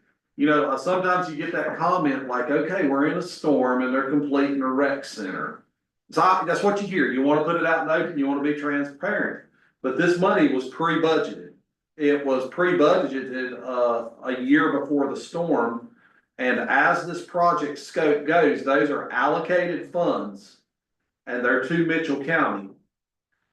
sometimes you get that comment like, okay, we're in a storm and they're completing a rec center. So that's what you hear. You wanna put it out in the open, you wanna be transparent. But this money was pre-budgeted. It was pre-budgeted, a year before the storm. And as this project scope goes, those are allocated funds, and they're to Mitchell County.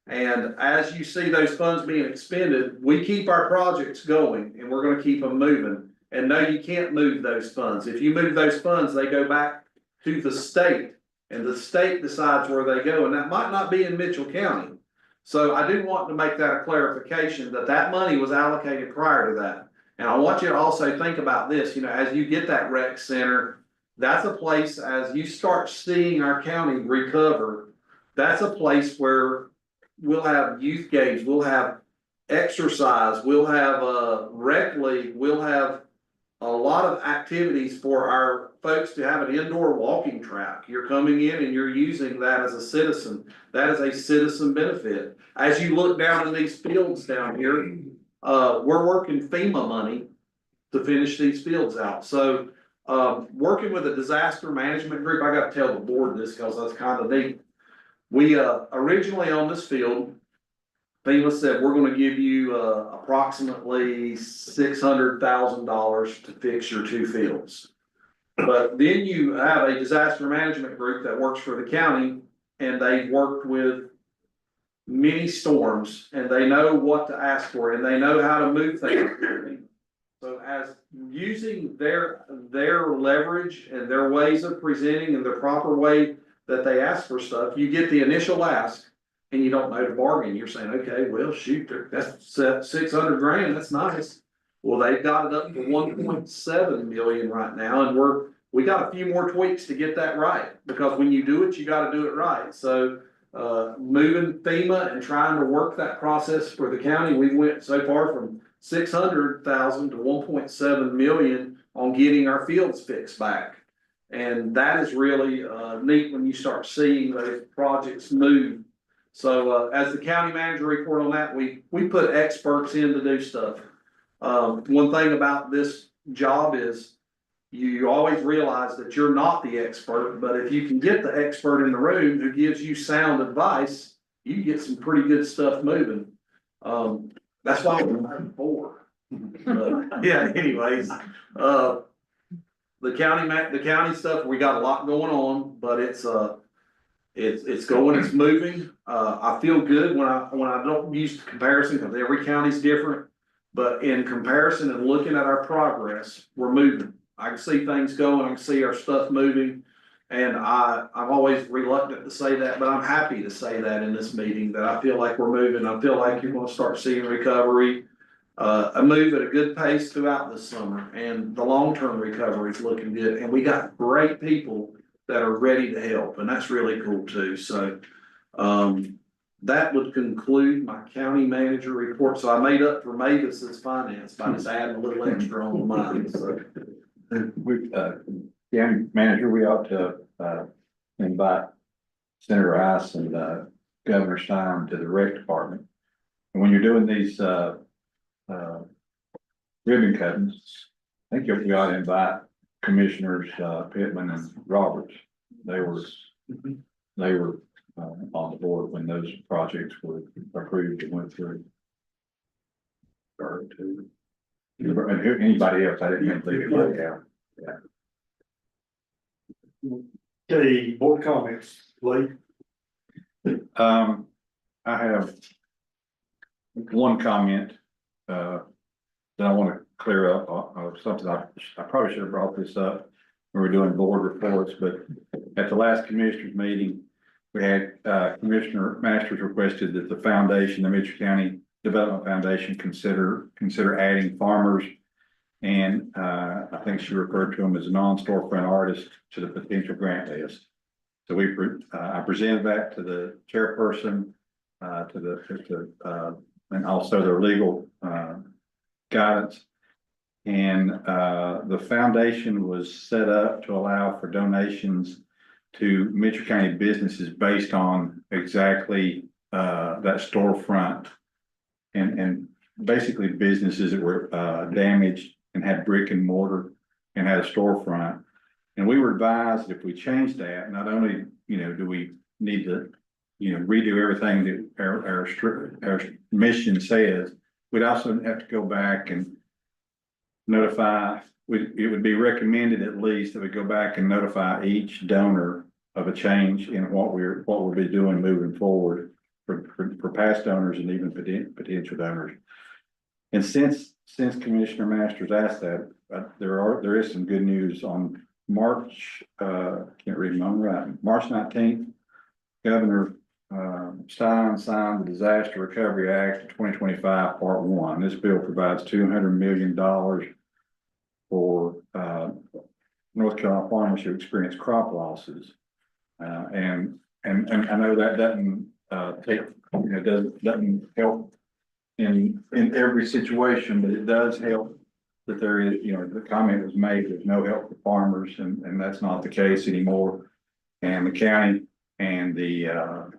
And as you see those funds being expended, we keep our projects going, and we're gonna keep them moving. And no, you can't move those funds. If you move those funds, they go back to the state, and the state decides where they go, and that might not be in Mitchell County. So I do want to make that a clarification that that money was allocated prior to that. And I want you to also think about this, as you get that rec center, that's a place, as you start seeing our county recover, that's a place where we'll have youth games, we'll have exercise, we'll have rec league, we'll have a lot of activities for our folks to have an indoor walking track. You're coming in and you're using that as a citizen. That is a citizen benefit. As you look down in these fields down here, we're working FEMA money to finish these fields out. So, working with a disaster management group, I gotta tell the board this because that's kind of neat. We, originally on this field, FEMA said, we're gonna give you, approximately $600,000 to fix your two fields. But then you have a disaster management group that works for the county, and they've worked with many storms, and they know what to ask for, and they know how to move things. So as using their leverage and their ways of presenting and their proper way that they ask for stuff, you get the initial ask and you don't know to bargain. You're saying, okay, well, shoot, that's $600,000, that's nice. Well, they've got it up to 1.7 million right now, and we got a few more tweaks to get that right, because when you do it, you gotta do it right. So moving FEMA and trying to work that process for the county, we went so far from 600,000 to 1.7 million on getting our fields fixed back. And that is really neat when you start seeing those projects move. So as the county manager report on that, we put experts in to do stuff. One thing about this job is you always realize that you're not the expert, but if you can get the expert in the room who gives you sound advice, you get some pretty good stuff moving. That's why we're hiring four. Yeah, anyways, the county stuff, we got a lot going on, but It's going, it's moving. I feel good when I don't use the comparison, because every county's different. But in comparison and looking at our progress, we're moving. I can see things going, I can see our stuff moving. And I'm always reluctant to say that, but I'm happy to say that in this meeting, that I feel like we're moving. I feel like you're gonna start seeing recovery. A move at a good pace throughout this summer, and the long-term recovery is looking good. And we got great people that are ready to help, and that's really cool too. So, that would conclude my county manager report. So I made up for Mavis's finance by just adding a little extra on mine, so. We, county manager, we ought to, invite Senator Rice and, Governor Stein to the rec department. And when you're doing these, ribbon cuttings, I think we ought to invite Commissioners, Pittman and Roberts. They were on the board when those projects were approved and went through. Or to, anybody else, I didn't leave anybody out. Okay, board comments, Lee? I have one comment, that I want to clear up of something I probably should have brought this up when we were doing board reports, but at the last commissioners meeting, we had, Commissioner Masters requested that the foundation, the Mitchell County Development Foundation, consider adding farmers. And, I think she referred to them as non-storefront artists to the potential grant list. So I presented that to the chairperson, and also their legal, guidance. And, the foundation was set up to allow for donations to Mitchell County businesses based on exactly, that storefront. And basically businesses that were, damaged and had brick and mortar and had a storefront. And we were advised if we changed that, not only, do we need to, redo everything that our mission says, we'd also have to go back and notify, it would be recommended at least that we go back and notify each donor of a change in what we'll be doing moving forward for past donors and even potential donors. And since Commissioner Masters asked that, there is some good news. On March, can't read my own writing, March 19th, Governor Stein signed the Disaster Recovery Act of 2025, Part 1. This bill provides $200 million for North Carolina farmers who experience crop losses. And I know that doesn't doesn't help in every situation, but it does help that there is, the comment was made, there's no help for farmers, and that's not the case anymore. And the county and the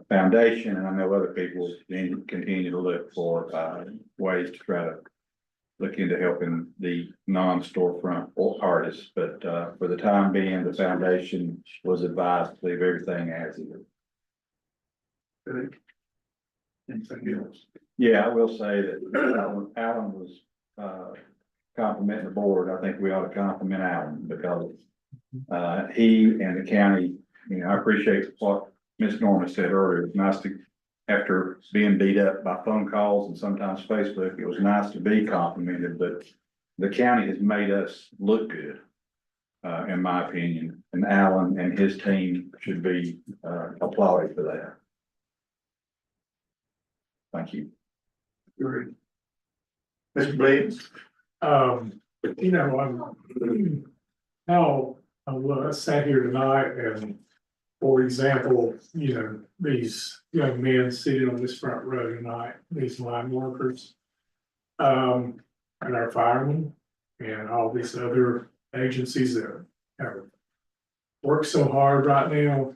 foundation, and I know other people continue to look for ways to try to look into helping the non-storefront artists, but for the time being, the foundation was advised to leave everything as it is. Anything else? Yeah, I will say that Alan was complimenting the board. I think we ought to compliment Alan because he and the county, I appreciate what Ms. Norman said earlier. It's nice to, after being beat up by phone calls and sometimes Facebook, it was nice to be complimented, but the county has made us look good, in my opinion, and Alan and his team should be applauded for that. Thank you. Great. Mr. Blades? I'm how I sat here tonight and, for example, these young men sitting on this front row tonight, these line workers, and our firemen and all these other agencies that have worked so hard right now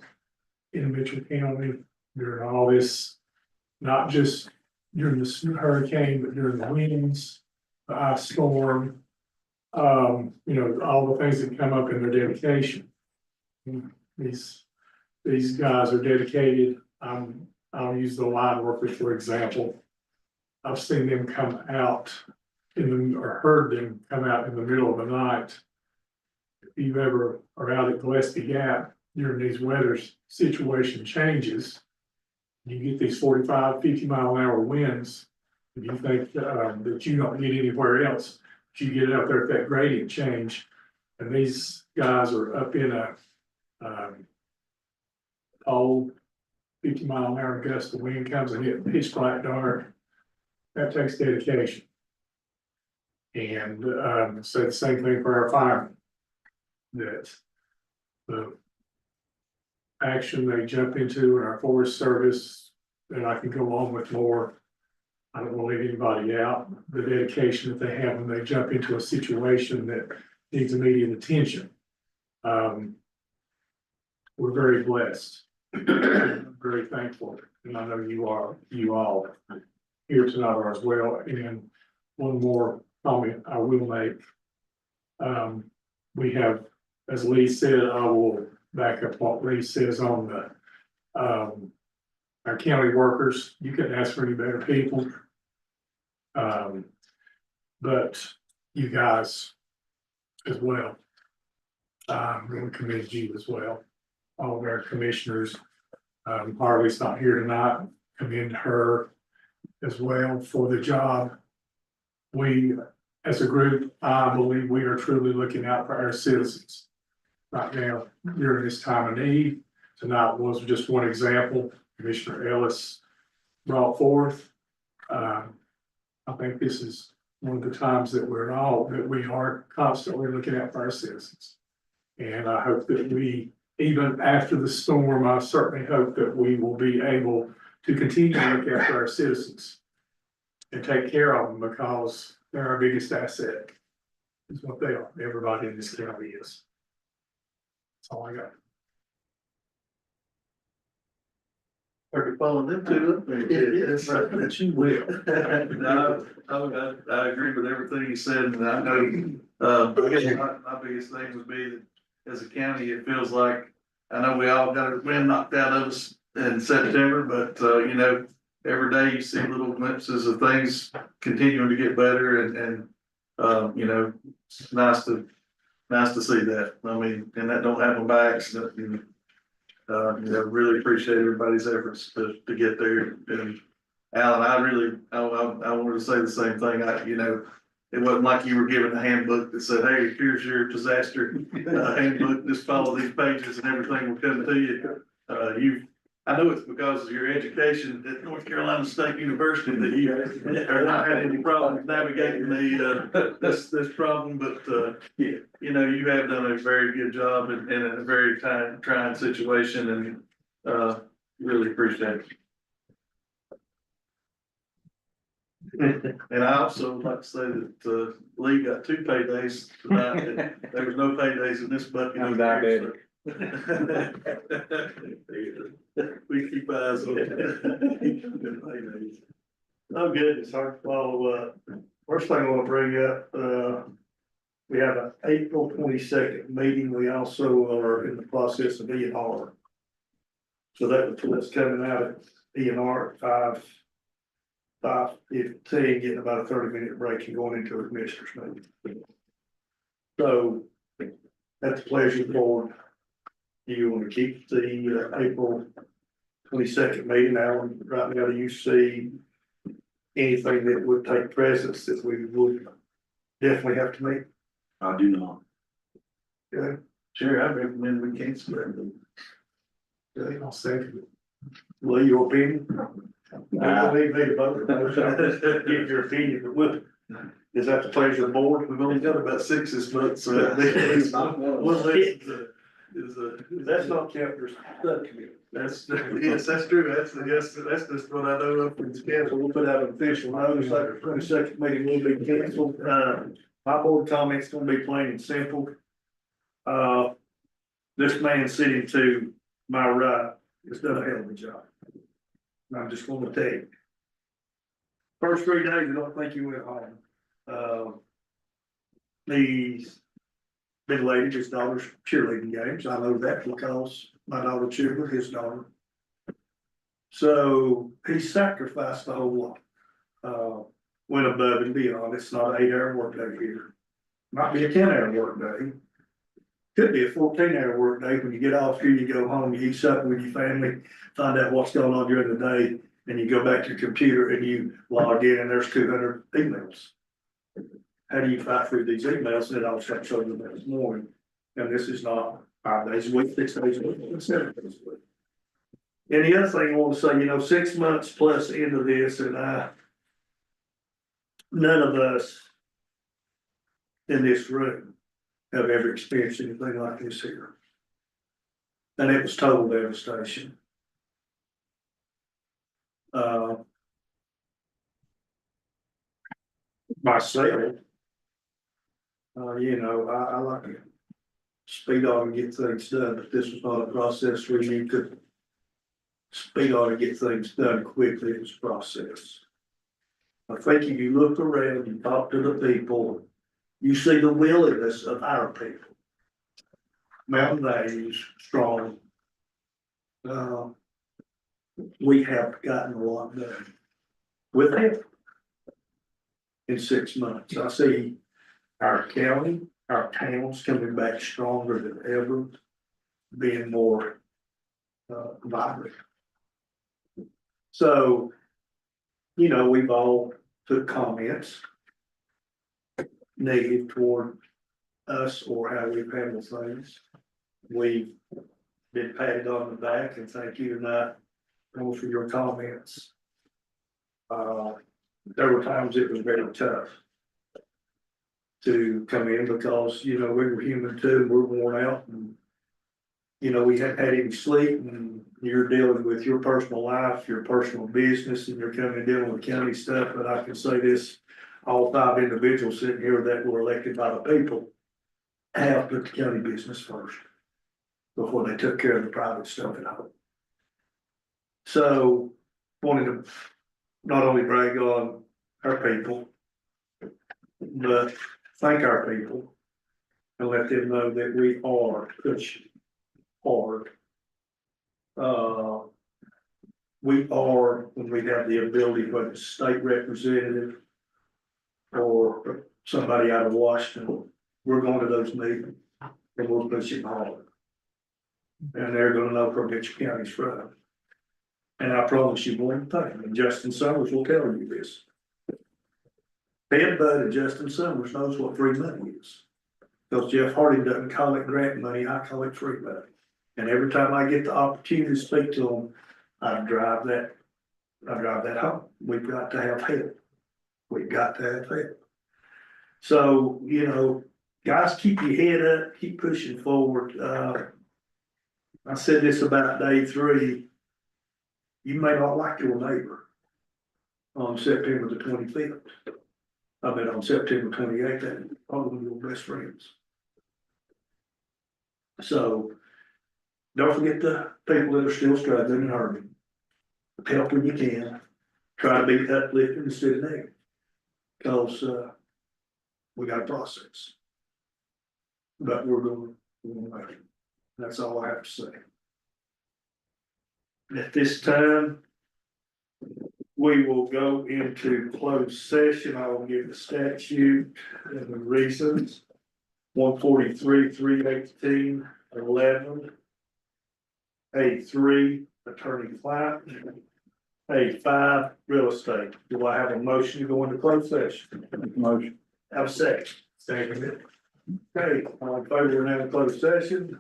in Mitchell County during all this, not just during this hurricane, but during the winds, the ice storm, all the things that come up in their dedication. These guys are dedicated. I'll use the line workers, for example. I've seen them come out or heard them come out in the middle of the night. If you ever are out at Gillespie Gap during these weather situation changes. You get these 45, 50 mile an hour winds. If you think, that you don't get anywhere else, but you get up there at that gradient change. And these guys are up in a, cold 50 mile an hour gust of wind comes and hit pitch black dark. That takes dedication. And, so the same thing for our firemen. That the action they jump into in our Forest Service, and I can go on with more. I don't want to leave anybody out, the dedication that they have when they jump into a situation that needs immediate attention. We're very blessed, very thankful, and I know you all here tonight are as well. And one more comment I will make. We have, as Lee said, I will back up what Lee says on the, our county workers. You couldn't ask for any better people. But you guys as well. Really commend you as well. All of our commissioners, Harley's not here tonight, commend her as well for the job. We, as a group, I believe we are truly looking out for our citizens right now during this time of need. Tonight was just one example Commissioner Ellis brought forth. I think this is one of the times that we are constantly looking out for our citizens. And I hope that we, even after the storm, I certainly hope that we will be able to continue to look after our citizens and take care of them, because they're our biggest asset. Is what they are. Everybody in this county is. That's all I got. Are following them too? Yes, that you will. I agree with everything you said, and I know, I guess my biggest thing would be that as a county, it feels like, I know we all got our wind knocked out of us in September, but, you know, every day you see little glimpses of things continuing to get better, and, you know, it's nice to see that. I mean, and that don't happen by accident. And, you know, really appreciate everybody's efforts to get there. And Alan, I wanted to say the same thing. You know, it wasn't like you were given a handbook that said, hey, here's your disaster handbook, just follow these pages and everything will come to you. I know it's because of your education at North Carolina State University that you are not had any problems navigating this problem, but yeah, you know, you have done a very good job in a very trying situation, and really appreciate it. And I also would like to say that Lee got 2 paydays tonight. There was no paydays in this bucket. I'm diabetic. We keep eyes on it. Oh, goodness, hard to follow. First thing I want to bring up, we have an April 22nd meeting. We also are in the process of E&R. So that's coming out at E&R at 5:15, getting about a 30-minute break and going into a commissioner's meeting. So that's a pleasure for you. Want to keep the April 22nd meeting. Alan, right now, do you see anything that would take precedence that we would definitely have to meet? I do not. Yeah. Sure, I recommend we cancel it. Okay, I'll second it. Lee, your opinion? Need me to vote. Give your opinion, but what, is that the pleasure of the board? We've only got about 6 this month, so one less is That's not counting your subcommittee. yes, that's true. That's just what I know of from the schedule. We'll put out an official notice, like the 22nd meeting will be canceled. My board comment's gonna be plain and simple. This man sitting to my right has done a hell of a job. And I'm just gonna tell you. First 3 days, I don't think he went home. He's been late at his daughter's cheerleading games. I know that because my daughter cheered with his daughter. So he sacrificed a whole lot. Went above and beyond. It's not an 8-hour workday here. Might be a 10-hour workday. Could be a 14-hour workday. When you get off here, you go home, you eat supper with your family, find out what's going on during the day, and you go back to your computer and you log in and there's 200 emails. How do you fight through these emails? And it all starts showing the next morning. And this is not 5 days a week, 6 days a week, it's 7 days a week. And the other thing I want to say, 6 months plus into this, and none of us in this room have ever experienced anything like this here. And it was total devastation. Myself, I like to speed on and get things done, but this was not a process where you could speed on and get things done quickly. It was a process. I think if you look around, you talk to the people, you see the willingness of our people. Mountain values strong. We have gotten a lot done with it in 6 months. I see our county, our towns coming back stronger than ever, being more vibrant. So, we've all took comments negative toward us or how we've handled things. We've been patted on the back and thank you tonight for your comments. There were times it was very tough to come in because, we were human too, we're worn out and, we hadn't had any sleep and you're dealing with your personal life, your personal business, and you're coming and dealing with county stuff. But I can say this, all 5 individuals sitting here that were elected by the people have put the county business first before they took care of the private stuff at home. So wanted to not only brag on our people, but thank our people and let them know that we are pushing hard. We are, when we have the ability, whether it's state representative or somebody out of Washington, we're going to those meetings and we'll push it hard. And they're gonna know where Mitchell County's from. And I promise you one thing, and Justin Summers will tell you this. Ted Budd and Justin Summers knows what free money is. Because Jeff Harding doesn't call it grant money, I call it free money. And every time I get the opportunity to speak to them, I drive that home. We've got to have help. We've got to have help. So, guys, keep your head up, keep pushing forward. I said this about day 3. You may not like your neighbor on September the 25th. I bet on September 28th, that's probably one of your best friends. So don't forget the people that are still struggling and hurting. Help when you can. Try to be uplifting instead of negative. Because we got a process. But we're going to make it. That's all I have to say. At this time, we will go into closed session. I will give the statute and the reasons. 143, 318, 11. A3, attorney-client. A5, real estate. Do I have a motion to go into closed session? Motion. Have a second. Second. Okay, all in favor of having a closed session?